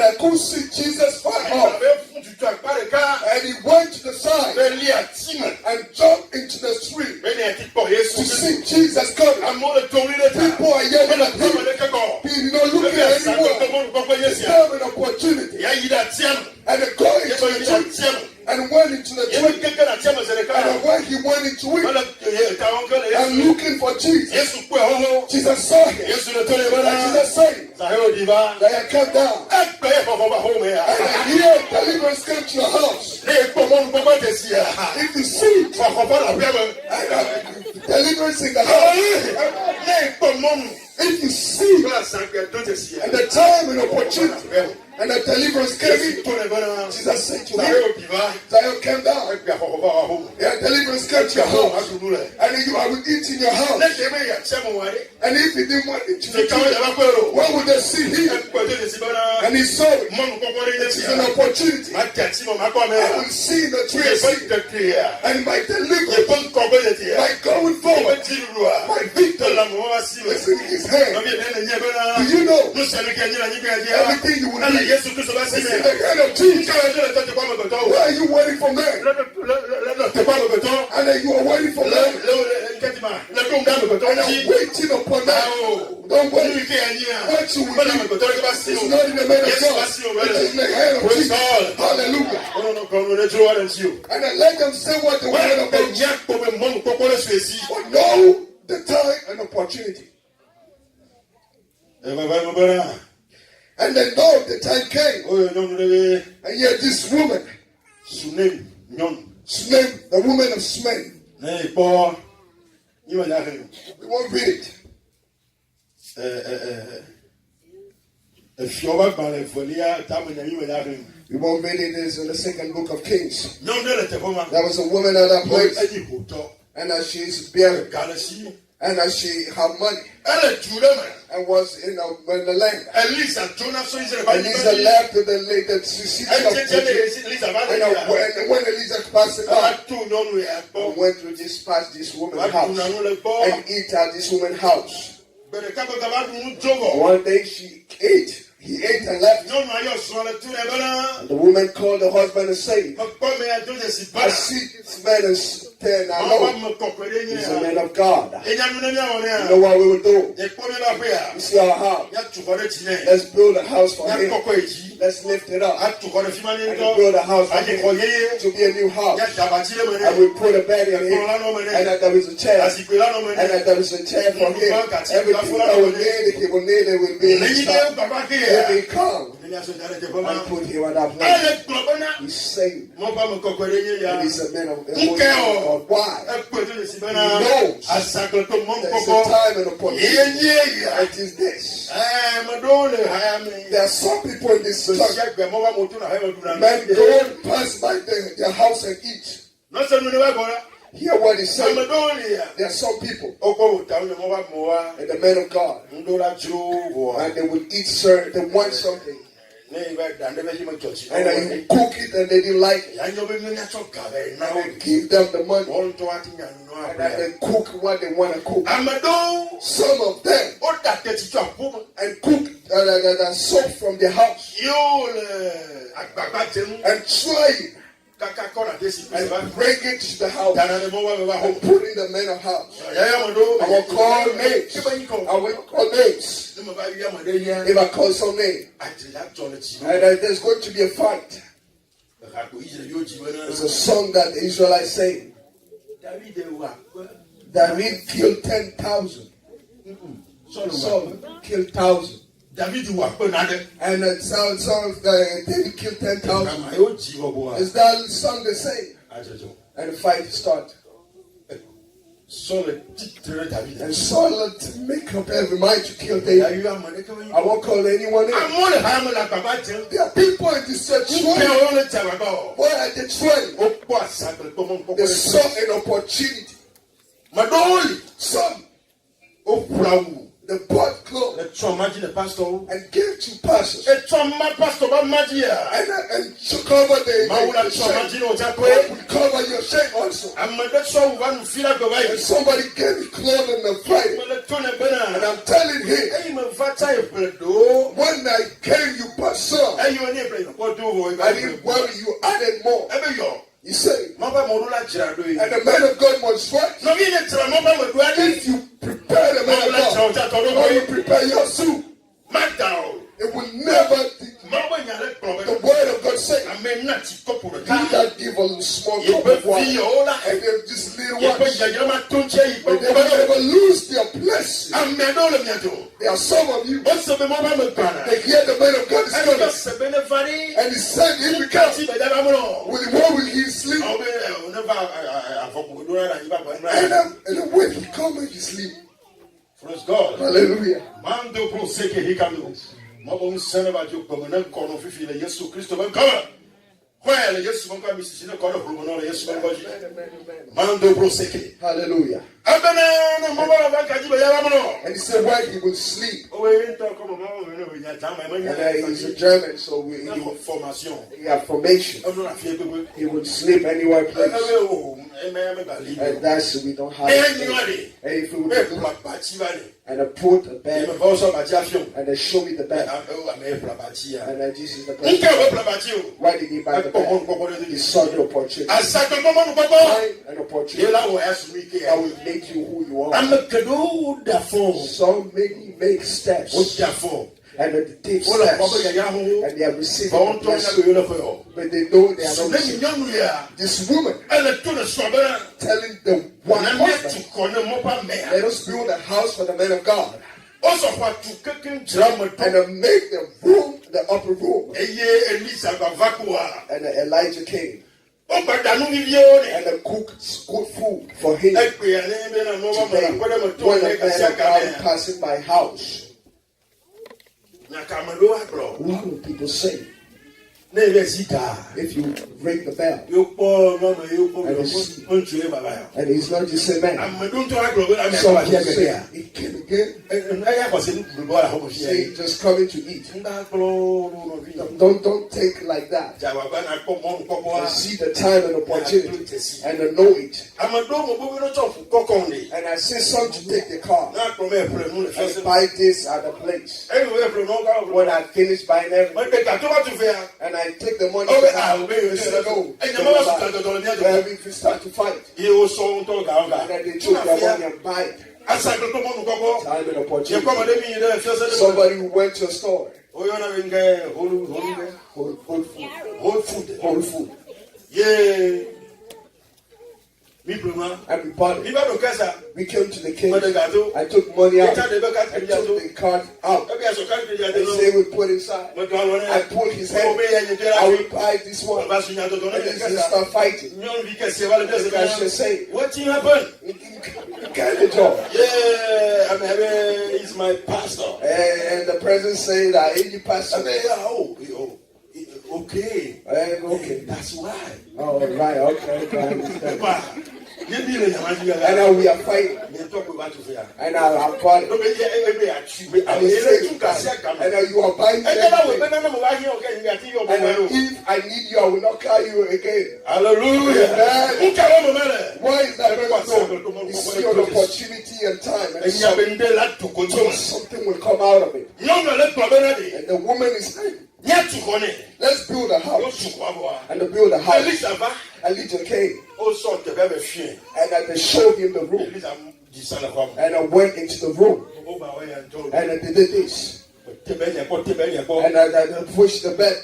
C: I could see Jesus far off. And he went to the aside
D: bẹ́ẹ̀ni àtìmọ̀
C: and jump into the street
D: bẹ́ẹ̀ni àti pọ̀ Yéṣu
C: to see Jesus coming.
D: amúlẹ̀ tó orí lẹ́ta
C: People are yelling
D: bẹ́ẹ̀ni
C: at
D: àti
C: him.
D: ọmọdé kẹ́kọ̀ọ́
C: He's not looking
D: bẹ́ẹ̀ni
C: at
D: àti
C: anyone.
D: àgbẹ̀tọ̀ kọ́kọ́
C: It's
D: Yéṣu
C: time an opportunity.
D: yà yí dà tíyàmù
C: And they go
D: yẹ
C: into
D: bẹ́ẹ̀
C: the
D: yí dà
C: tree
D: tíyàmù
C: and went into the
D: yẹ
C: tree.
D: bẹ́ẹ̀ kékeré àti àmọ̀ sẹ̀rẹ̀ ká
C: And when he went into it
D: and
C: and looking for Jesus,
D: Yéṣu kú ẹ̀ họ́họ́
C: Jesus saw him.
D: Yéṣu lè tó lè bẹ́ẹ̀
C: And
D: náà
C: Jesus said,
D: sàhẹ́ òdì bá
C: that I come down.
D: ẹ gbẹ́ ẹ̀ fọ̀fọ̀ bá hó mi yà
C: And I hear deliverance came to your house.
D: ní ipò mọ́nu gbọ́gbọ́ tẹ̀ sí yà
C: If you see
D: fọ̀fọ̀ bá làbẹ́ mọ́
C: deliverance in the house,
D: ní ipò mọ́nu
C: if you see
D: bá sàgbẹ̀ tó tẹ̀ sí yà
C: at the time and opportunity and the deliverance came
D: Yéṣu
C: in,
D: tó lè bẹ́ẹ̀ náà
C: Jesus said to
D: sàhẹ́
C: him,
D: òdì bá
C: Zion came down.
D: ẹ gbẹ́ fọ̀fọ̀ bá wà hó mi.
C: Yeah, deliverance came to your house.
D: Adùnú rẹ̀.
C: And you I will eat in your house.
D: Lẹ́sẹ̀ bẹ́ẹ̀ yà sẹ́mu wáyé.
C: And if he didn't want it to the
D: Ìkàwé
C: tree,
D: yàrá pẹ̀lú.
C: where would they see him?
D: Ẹ̀kọ́ tó lè sí bẹ́ẹ̀
C: And he saw it.
D: mọ́nu kọ́kọ́ rí
C: It's
D: lẹ́sìn
C: an
D: yà.
C: opportunity.
D: Má jà tí mo má kọ́ mi
C: I
D: yà.
C: will see the tree
D: Yẹ
C: and
D: fẹ́
C: see.
D: tẹ̀tẹ̀ yà.
C: And my
D: Yẹ
C: deliverance,
D: fẹ́ kọ́ bẹ́ẹ̀ ti yà.
C: my going
D: Yẹ
C: forward,
D: fẹ́ tí lu wa.
C: my victory
D: Tọ́lá mo wá sí o.
C: is in his hand.
D: Lọ́bí ẹ̀dẹ́ lè yẹ bẹ́ẹ̀
C: Do
D: náà.
C: you know
D: Ló sẹ́ni kẹ́ ẹ̀yìn ẹ̀yìn kẹ́
C: everything you will
D: Ẹ̀lẹ́
C: need
D: Yéṣu Kristo bá sí
C: is
D: mi.
C: in the hand of Jesus?
D: Ìkàwé tó lè tọ́jú pọ́ mi gbẹ̀tọ́.
C: Why are you waiting for man?
D: Lẹ́nu tẹ̀ pọ́ mi gbẹ̀tọ́.
C: And then you are waiting for man.
D: Lẹ́nu dá mi gbẹ̀tọ́.
C: And I'm waiting upon man. Don't
D: Nínú
C: wait.
D: ike ẹ̀yìn à.
C: What you will
D: Bọ́lá mi
C: need
D: gbẹ̀tọ́ ló bá sí o.
C: is not in the hand of
D: Yéṣu bá
C: God.
D: sí o
C: It is
D: bẹ́ẹ̀.
C: in the hand of
D: Praise
C: Jesus.
D: God.
C: Hallelujah.
D: Ọlọ́run kan ló lè dúró wá lẹ́nu sí o.
C: And then let them say what they want
D: Wọ́n
C: about
D: ẹ̀ jẹ́ pọ̀pẹ́ mọ́nu kọ́kọ́ lẹ́sùn èsì.
C: But know the time and opportunity.
D: Ẹ bàbá ẹ bàbá náà.
C: And then know the time came.
D: Ó yẹ nyɔnu ɖe bɛ
C: And yet this woman,
D: Sunem nyɔnu.
C: Shunem, the woman of Shunem,
D: Ne yi kpɔ yi ma nya hɛ
C: we won't read it.
D: efiɔba gbalẽ evelia tame nya yi ma nya hɛ.
C: We won't read it. It's in the second book of Kings.
D: Nyɔnu ɖe le teƒe ma.
C: There was a woman at that place,
D: Eyi hotɔ.
C: and as she's bearing,
D: Galẽ si.
C: and as she had money,
D: Ele tu ɖe me.
C: and was in the land.
D: Elisa tona so Israel ba
C: And Elisa left to the city of
D: Ɛtɛtɛ de
C: Egypt.
D: Elisa ba
C: And
D: le ya.
C: when Elisa passed it by,
D: Ela tu nyɔnu ya
C: he
D: gbɔ.
C: went to this past this woman's
D: Wa tu
C: house
D: nanu le gbɔ.
C: and eat at this woman's house.
D: Gbɛɖeka bɛ gaba dunu dzɔbɔ.
C: One day she ate. He ate and left.
D: Nyɔnu ayɔ srɔ̃ le tu ne bena.
C: And the woman called the husband and said,
D: Mekpɔ me ya do de si
C: I
D: bana.
C: see this man is there and I
D: Awa
C: know
D: me kɔkɔe ɖe nye
C: he's a
D: ya.
C: man of God.
D: Enya nu ne miawɔ
C: You
D: nea.
C: know what we will do?
D: Ekpɔ mi ba ƒe ya.
C: You see our house.
D: Yatu xɔ ɖe dzi nɛ.
C: Let's build a house for him.
D: Yakɔkɔ yi dzi.
C: Let's lift it up.
D: Atu xɔ ɖe fi ma ne
C: And
D: ŋutɔ.
C: build a house for
D: Adi xɔ
C: him
D: yeye.
C: to be a new house.
D: Ya daba dzi ɖe me
C: And
D: nɛ.
C: we put a bed in
D: Ekplɔ
C: him.
D: la nɔ me
C: And
D: nɛ.
C: that there is a chair.
D: Azikpui la nɔ me
C: And that
D: nɛ.
C: there is a chair for him. Everything that will need, he will need it will be in his
D: Leyi
C: house.
D: ɖe baba ke
C: If
D: ya.
C: he come
D: Ne ya so da ɖe teƒe ma.
C: and put him at that place,
D: Ele gblɔ bena.
C: we saved.
D: Mɔ ba me kɔkɔe ɖe nye ya.
C: And he's a man of
D: Nke o.
C: Why?
D: Ekpɔe do de si bena.
C: He knows.
D: Azagblẽtɔ mɔ
C: There's a
D: kɔkɔ.
C: time and opportunity.
D: Ye ya.
C: It is this.
D: Me ɖewo le haya me.
C: There are some people in this church,
D: Sia gbe mɔ ba mo to na hɛ me ɖuna.
C: men don't pass by their house and eat.
D: N'ose nu ne ba gbɔ la.
C: Hear what he's
D: Ame
C: saying.
D: ɖewo le ya.
C: There are some people,
D: Wokɔ wo ta ne mɔ ba mɔ wa.
C: and the men of God,
D: Ŋdɔ la dzro wɔ.
C: and they will eat certain, they want something,
D: Ne yi ba da ne bɛ yi me dzɔtsi.
C: and then you cook it and they didn't like it.
D: Ya nyɔ be mi nya tsɔ ga bɛ na
C: And
D: wo.
C: they give them the money,
D: Wɔn ŋutɔ wa ti nya nu
C: and then
D: abɛ.
C: they cook what they want to cook.
D: Ame ɖewo
C: Some of them,
D: wo da teti tso aƒo me.
C: and cook the soap from their house,
D: Yewo le agbagba dze nu.
C: and try it,
D: Kaka kɔ na de si
C: and
D: ba.
C: bring it to the house,
D: Dana ne mɔ wa me ba
C: and
D: ho.
C: put in the men of house.
D: Yaya me ɖewo.
C: I will call names.
D: Ke be yi kɔ.
C: I will call names.
D: Ne me ba yi ame ɖe ya.
C: If I call some name,
D: Ati la dzɔ le tsi.
C: and there's going to be a fight.
D: Ekako Israel yóò dzi bena.
C: It's a song that the Israelites sing.
D: David wa.
C: David killed 10,000.
D: Sɔlɔ wa.
C: Saul killed 1,000.
D: David wa pe na ɖe.
C: And David killed 10,000.
D: Ama yóò dzi bɔbɔ wa.
C: Is that song they say?
D: Adzɔdzɔ.
C: And the fight starts.
D: Sɔlɔ titre David.
C: And Saul make up every mind to kill David.
D: Yayu ame ɖeke be yi.
C: I won't call anyone in.
D: Amewo le haya me le agbagba dze.
C: There are people in this church
D: Nke
C: trying.
D: wo le dze agbagba o.
C: Why are they trying?
D: Wokpɔ asagbe tɔmɔ nkɔkɔ
C: They
D: ɖe
C: saw
D: si.
C: an opportunity.
D: Me ɖewo li.
C: Some,
D: Woƒle awu.
C: they bought clothes
D: Le tsɔ madzi le pastorwo.
C: and gave to pastors.
D: Etsɔ ma pastor ba madzi ya.
C: And to cover
D: Mawu la
C: the
D: tsɔ
C: shame.
D: madzi ne o tsa
C: God
D: pe.
C: would cover your shame also.
D: Ame ɖe tsɔ wu va nu fi la gbe va
C: And
D: yi.
C: somebody gave you clothes on the Friday.
D: Me le to ne
C: And
D: bena.
C: I'm telling him,
D: Eyi me va tsa eƒle ɖewo.
C: when I came, you passed some.
D: Eyi me ne eƒle yɔ kɔ do wɔ.
C: I didn't worry, you added more.
D: Ebe yɔ.
C: He said,
D: Mama Morula Jirado.
C: and the man of God was right.
D: No, we need to remember what
C: If you prepare the man of God, or you prepare your soup, it will never. The word of God says, he that give a small cup of water, and then just little ones, but they will never lose their blessing. There are some of you, they hear the man of God is coming, and he said, if we come, what will he sleep? And then when he comes, he sleep.
D: Praise God.
C: Hallelujah.
D: Mando pro seke hikamo. Mabo nsana ba jo ko na kono fifi na Yesu Kristo ban kama. Kwele Yesu ban kwa misisi na kono pro na Yesu ban kwaji. Mando pro seke.
C: Hallelujah.
D: Abana na mama ban kaji ba ya mo.
C: And he said, why he will sleep.
D: O we nta ko mo no we nya tama ma nya.
C: And he's a German, so
D: formation.
C: he have formation. He would sleep anywhere place. And that's we don't have. And if we would and I put a bed and they show me the bed. And then this is the bed. Why did he buy the bed? He saw the opportunity. Find an opportunity that will make you who you are. So many make steps. And they take steps. And they are receiving blessing. But they know they are not receiving. This woman telling the one husband, let us build a house for the man of God. And make the room, the upper room. And Elijah came. And cooked good food for him. Today, when a man of God passing my house, what will people say? If you ring the bell and he's not just a man, so he say, he came again, say, just coming to eat. Don't take like that. And see the time and opportunity and know it. And I say, son, to take the car and buy this at the place. When I finish buying everything, and I take the money back, they said, no, if you start to fight, and then they took their money and buy it. Time and opportunity. Somebody who went to a store, whole food. Yeah. And we bought it. We came to the king. I took money out. I took the card out. They say we put inside. I pulled his head. I will buy this one. And then they start fighting. The guy should say, what happened? Kind of job.
D: Yeah, I'm having, he's my pastor.
C: And the president said, I ain't your pastor.
D: Okay.
C: Okay.
D: That's why.
C: Oh, right. Okay. And now we are fighting. And I'm fighting. And he said, and now you are buying everything. And if I need you, I will not call you again.
D: Hallelujah.
C: Why is that so? It's your opportunity and time. And something will come out of it. And the woman is saying, let's build a house. And to build a house, Elijah came. And I showed him the room. And I went into the room. And I did this. And I pushed the bed,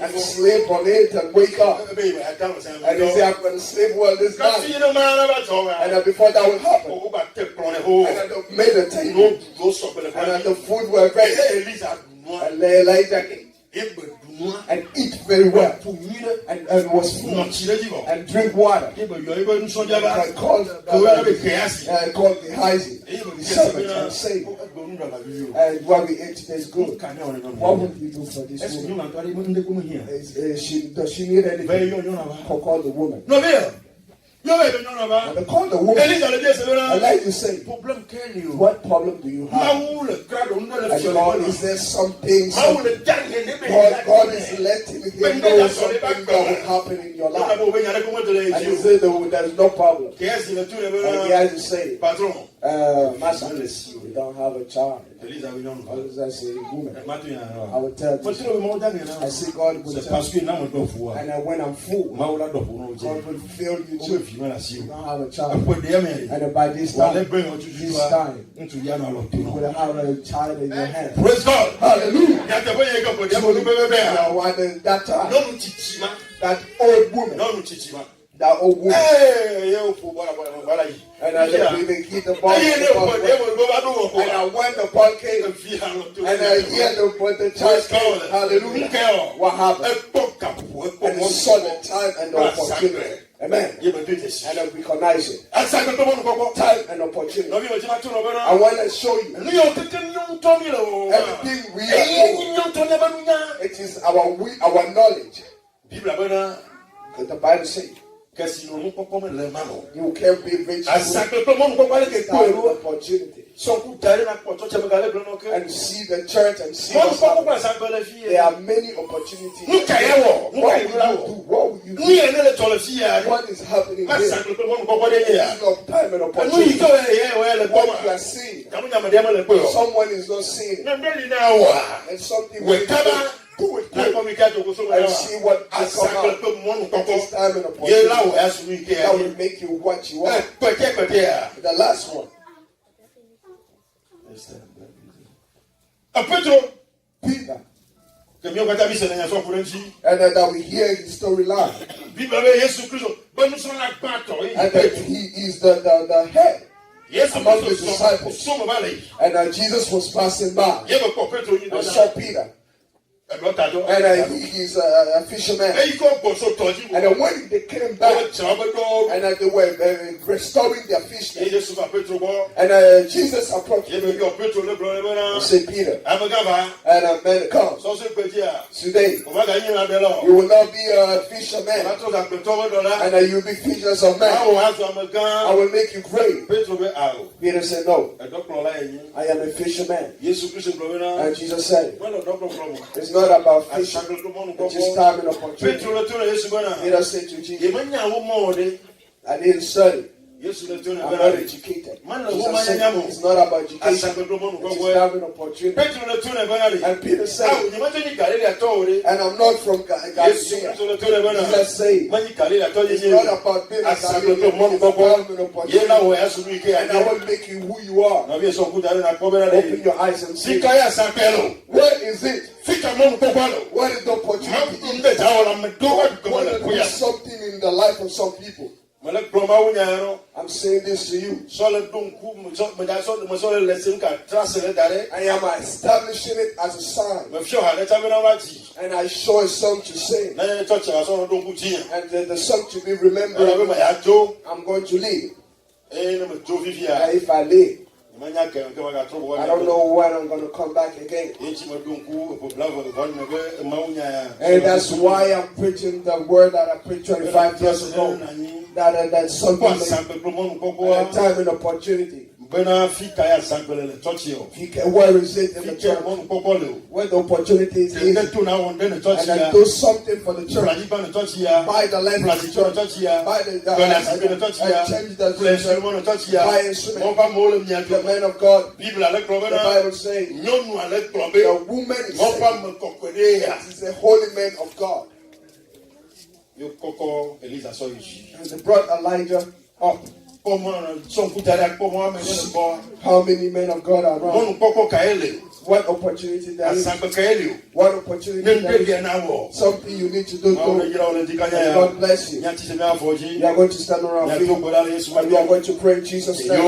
C: and sleep on it and wake up. And they say, I'm going to sleep well this night. And before that would happen, and I made a table. And the food was ready. And Elijah came and eat very well, and was full, and drink water. I called Gehazi, the servant, and said, and what we ate today is good. What would we do for this woman? Does she need anything? Call the woman. And they called the woman. Elijah said, what problem do you have? And God, is there something God is letting him know something that will happen in your life? And he said, there's no problem. And he has to say,
A: Master, we don't have a child. What does that say? Woman. I would tell you. I say God will tell you. And when I'm full, God will fill you too. You don't have a child. And by this time, you will have a child in your hand.
D: Praise God.
A: Hallelujah. That time, that old woman, that old woman. And I even hit the ball. And when the ball came, and I hear the child came, hallelujah. What happened? And he saw the time and the opportunity. Amen. And I recognize it. Time and opportunity. I want to show you everything we are doing. It is our knowledge. Because the Bible says you can be rich without opportunity. And see the church and see what's happening. There are many opportunities. What will you do? What is happening here? It's of time and opportunity. What you are seeing, someone is not seeing it. And something will do it and see what has come out. This time and opportunity that will make you what you are. The last one. Peter. And that we hear his storyline. And that he is the head among the disciples. And Jesus was passing by and saw Peter. And he's a fisherman. And when they came back, and they were restoring their fish, and Jesus approached him and said, Peter, and man, come. Today, you will not be a fisherman, and you'll be fishers of men. I will make you great. Peter said, no, I am a fisherman. And Jesus said, it's not about fishing, it's just time and opportunity. Peter said to Jesus, I need to study. I'm not educated. Jesus said, it's not about education, it's just time and opportunity. And Peter said, and I'm not from Galilee. Jesus said, it's not about being a Galilean, it's time and opportunity. And I will make you who you are. Open your eyes and see. Where is it? What is the opportunity? What is something in the life of some people? I'm saying this to you. I am establishing it as a sign. And I show a song to sing. And the song to be remembered. I'm going to leave. If I leave, I don't know when I'm going to come back again. And that's why I'm preaching the word that I preached 25 years ago. That something like time and opportunity. Where is it in the church? Where the opportunity is. And then do something for the church. Buy the land of the church. Buy the change the church. Buy instruments. The man of God. The Bible says the woman is saved. It is the holy man of God. And they brought Elijah up. How many men of God are around? What opportunity there is? What opportunity there is? Something you need to do. God bless you. You are going to stand around and we are going to pray in Jesus' name.